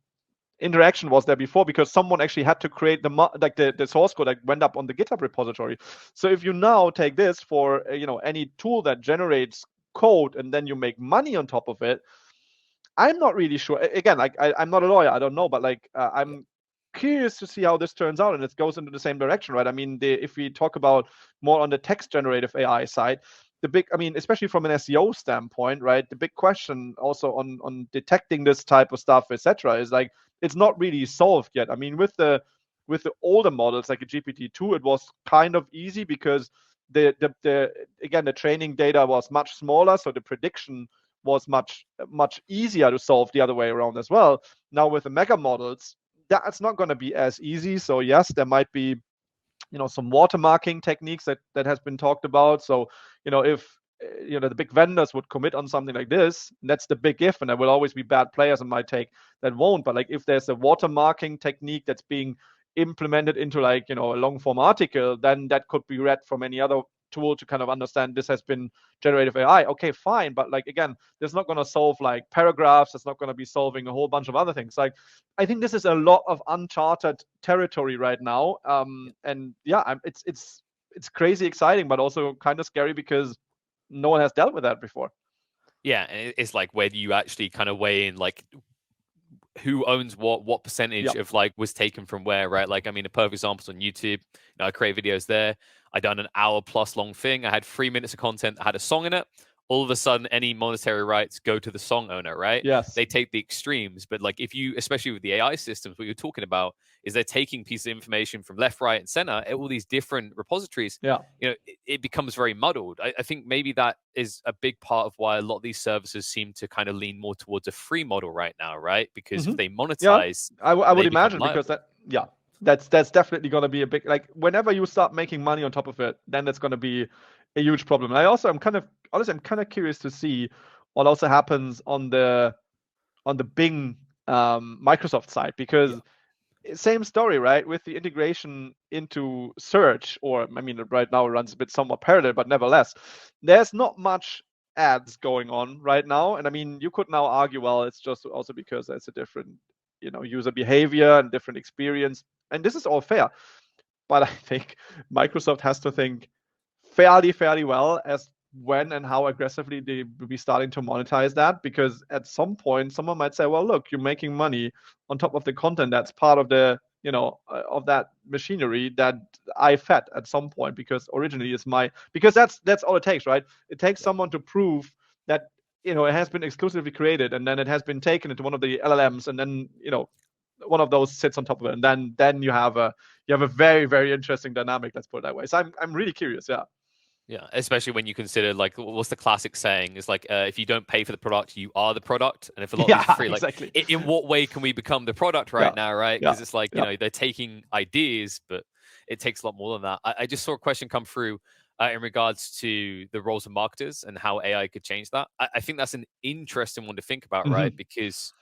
interaction was there before, because someone actually had to create the source code that went up on the GitHub repository. So if you now take this for any tool that generates code and then you make money on top of it, I'm not really sure. Again, I'm not a lawyer, I don't know, but I'm curious to see how this turns out, and it goes into the same direction, right? I mean, if we talk about more on the text generative AI side, especially from an SEO standpoint, right? The big question also on detecting this type of stuff, etc., is like, it's not really solved yet. I mean, with the older models like a GPT-2, it was kind of easy because the training data was much smaller, so the prediction was much easier to solve the other way around as well. Now with the mega models, that's not going to be as easy. So yes, there might be some watermarking techniques that has been talked about. So if the big vendors would commit on something like this, that's the big if, and there will always be bad players in my take that won't. But like if there's a watermarking technique that's being implemented into like a long form article, then that could be read from any other tool to kind of understand this has been generative AI. Okay, fine, but like again, this is not going to solve like paragraphs. It's not going to be solving a whole bunch of other things. Like I think this is a lot of uncharted territory right now. And yeah, it's crazy exciting, but also kind of scary because no one has dealt with that before. Yeah, and it's like where do you actually kind of weigh in like who owns what percentage Yeah. of like was taken from where, right? Like, I mean, a perfect example is on YouTube. I create videos there. I done an hour plus long thing. I had 3 minutes of content that had a song in it. All of a sudden, any monetary rights go to the song owner, right? Yes. They take the extremes, but like if you, especially with the AI systems, what you're talking about is they're taking pieces of information from left, right, and center at all these different repositories. Yeah. It becomes very muddled. I think maybe that is a big part of why a lot of these services seem to kind of lean more towards a free model right now, right? Because if they monetize, I would they become imagine liable. because that's definitely going to be a big, like whenever you start making money on top of it, then that's going to be a huge problem. And I'm kind of curious to see what also happens on the Bing Microsoft side, because same story, right? With the integration into search, or I mean, right now it runs a bit somewhat parallel, but nevertheless, there's not much ads going on right now. And I mean, you could now argue, well, it's just also because there's a different, user behavior and different experience, and this is all fair. But I think Microsoft has to think fairly well as when and how aggressively they will be starting to monetize that, because at some point someone might say, well, look, you're making money on top of the content that's part of the of that machinery that I fed at some point, because originally it's because that's all it takes, right? It takes someone to prove that it has been exclusively created, and then it has been taken into one of the LLMs, and then one of those sits on top of it, and then you have a very, very interesting dynamic, let's put it that way. So I'm really curious. Yeah, especially when you consider like what's the classic saying? It's like if you don't pay for the product, you are the product. And if a lot of these are free, like exactly. in what way can we become the product right now, right? Because it's like they're taking ideas, but it takes a lot more than that. I just saw a question come through in regards to the roles of marketers and how AI could change that. I think that's an interesting one to think about, right? Because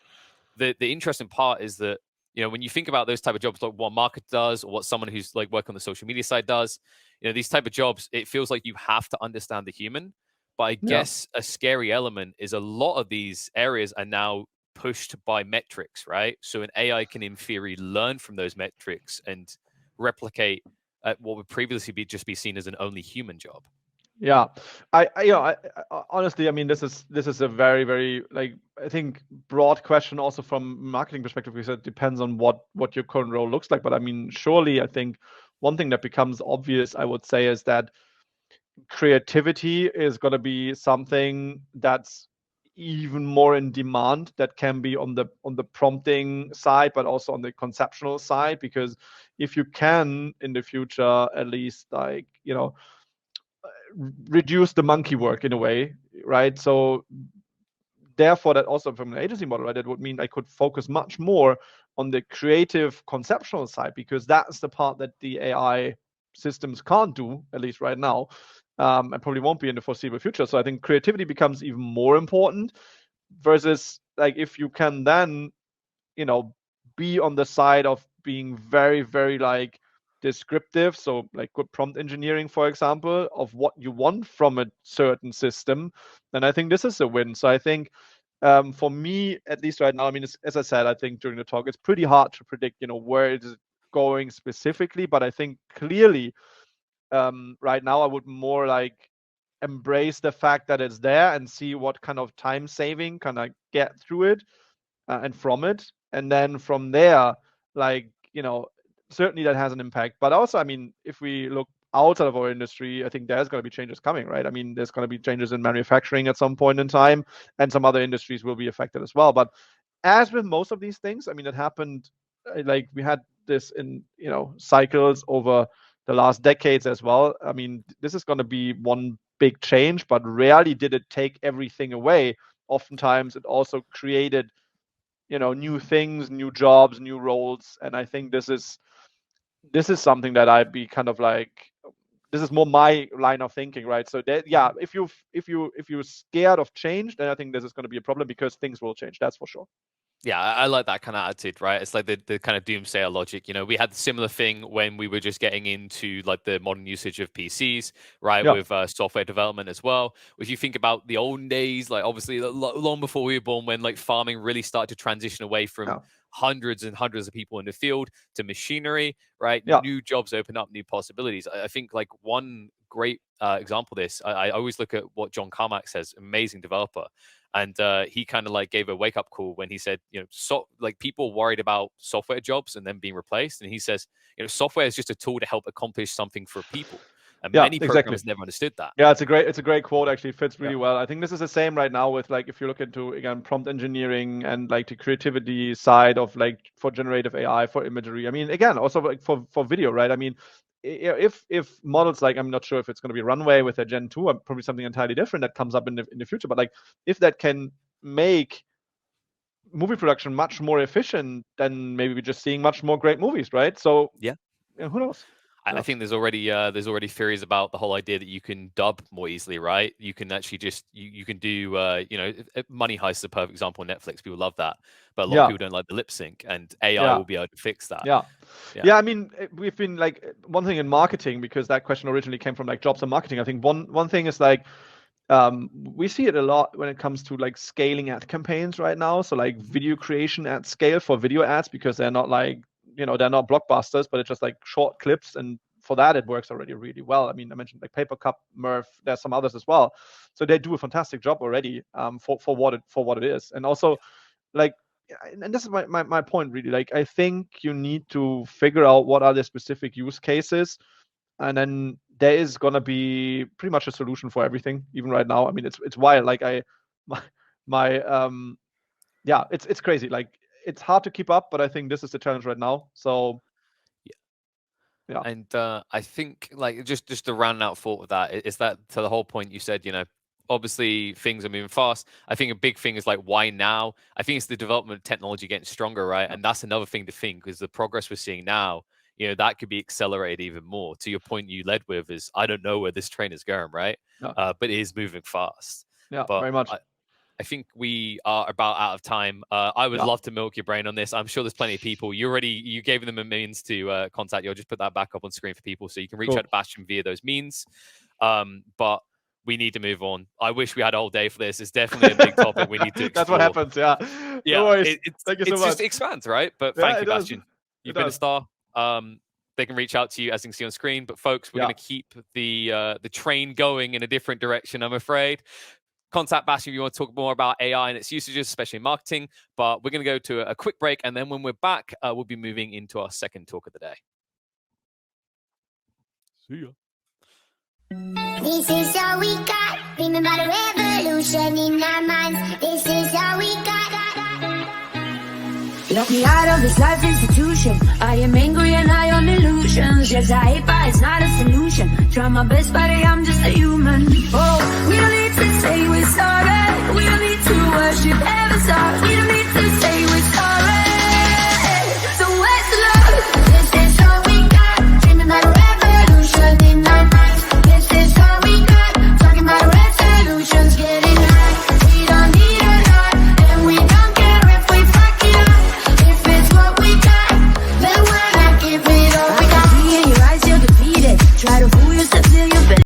the interesting part is that when you think about those type of jobs, like what market does or what someone who's like working on the social media side does, these type of jobs, it feels like you have to understand the human. But I guess a scary element is a lot of these areas are now pushed by metrics, right? So an AI can in theory learn from those metrics and replicate what would previously be seen as an only human job. Yeah, I honestly, I mean, this is a very, very, like, I think broad question also from marketing perspective, because it depends on what your current role looks like. But I mean, surely I think one thing that becomes obvious, I would say, is that creativity is going to be something that's even more in demand, that can be on the prompting side, but also on the conceptual side. Because if you can in the future at least, like, reduce the monkey work in a way, right? So therefore, that also from an agency model, right, that would mean I could focus much more on the creative conceptual side, because that's the part that the AI systems can't do, at least right now, and probably won't be in the foreseeable future. So I think creativity becomes even more important, versus like if you can then be on the side of being very, very like descriptive, so like good prompt engineering, for example, of what you want from a certain system, then I think this is a win. So I think for me, at least right now, I mean, as I said, I think during the talk, it's pretty hard to predict where it is going specifically, but I think clearly right now I would more like embrace the fact that it's there and see what kind of time saving can I get through it and from it. And then from there, like, certainly that has an impact. But also, I mean, if we look outside of our industry, I think there's going to be changes coming, right? I mean, there's going to be changes in manufacturing at some point in time, and some other industries will be affected as well. But as with most of these things, I mean, it happened, like we had this in, cycles over the last decades as well. I mean, this is going to be one big change, but rarely did it take everything away. Oftentimes, it also created new things, new jobs, new roles. And I think this is something that I'd be kind of like this is more my line of thinking, right? So that, yeah, if you're scared of change, then I think this is going to be a problem, because things will change. That's for sure. Yeah, I like that kind of attitude, right? It's like the kind of doomsayer logic. You know, we had the similar thing when we were just getting into like the modern usage of PCs, right? Yeah. With software development as well. If you think about the olden days, like obviously long before we were born, when like farming really started to transition away from hundreds and hundreds of people in the field to machinery, right? Yeah. New jobs open up new possibilities. I think like one great example of this, I always look at what John Carmack says, amazing developer. And he kind of like gave a wake up call when he said, you know, so like people worried about software jobs and then being replaced. And he says, you know, software is just a tool to help accomplish something for people. And many programmers never understood that. Yeah, it's a great quote. Actually, it fits really well. I think this is the same right now with like, if you look into, again, prompt engineering and like the creativity side of like for generative AI, for imagery. I mean, again, also like for video, right? I mean, if models, like, I'm not sure if it's going to be Runway with a Gen 2, or probably something entirely different that comes up in the future, but like if that can make movie production much more efficient, then maybe we're just seeing much more great movies, right? So yeah, who knows? I think there's already theories about the whole idea that you can dub more easily, right? You can actually just you can do you know, Money Heist is a perfect example on Netflix. People love that, but a lot of people don't like the lip sync, and AI will be able to fix that. Yeah, I mean, we've been like, one thing in marketing, because that question originally came from like jobs and marketing. I think one thing is like, we see it a lot when it comes to like scaling ad campaigns right now. So like video creation at scale for video ads, because they're not like, you know, they're not blockbusters, but it's just like short clips, and for that it works already really well. I mean, I mentioned like Paper Cup, Murph, there's some others as well. So they do a fantastic job already, for what it is. And also, like, and this is my point really, like, I think you need to figure out what are the specific use cases, and then there is gonna be pretty much a solution for everything, even right now. I mean, it's wild. Like it's crazy. Like, it's hard to keep up, but I think this is the challenge right now. So yeah. And I think like just to round out thought with that is that, to the whole point you said, you know, obviously things are moving fast. I think a big thing is like, why now? I think it's the development of technology getting stronger, right? And that's another thing to think, because the progress we're seeing now, you know, that could be accelerated even more. To your point you led with is, I don't know where this train is going, right? But it is moving fast. Yeah, but very much. I think we are about out of time. I would love to milk your brain on this. I'm sure there's plenty of people. You gave them a means to contact you. I'll just put that back up on screen for people, so you can reach out to Bastian via those means. But we need to move on. I wish we had a whole day for this. It's definitely a big topic we need to explore. That's what happens, yeah. No worries. Thank you so much. It just expands, right? But thank you, Bastian. You've been a star. They can reach out to you, as you can see on screen. But folks, we're going to keep the train going in a different direction, I'm afraid. Contact Bastian if you want to talk more about AI and its usages, especially in marketing. But we're going to go to a quick break, and then when we're back, we'll be moving into our second talk of the day. See ya. This is all we got. Remember the revolution in our minds. This is all we got. Lock me out of this life institution. I am angry and I on illusions. Yes, I hate, but it's not a solution. Try my best, buddy, I'm just a human. Oh, we don't need to stay with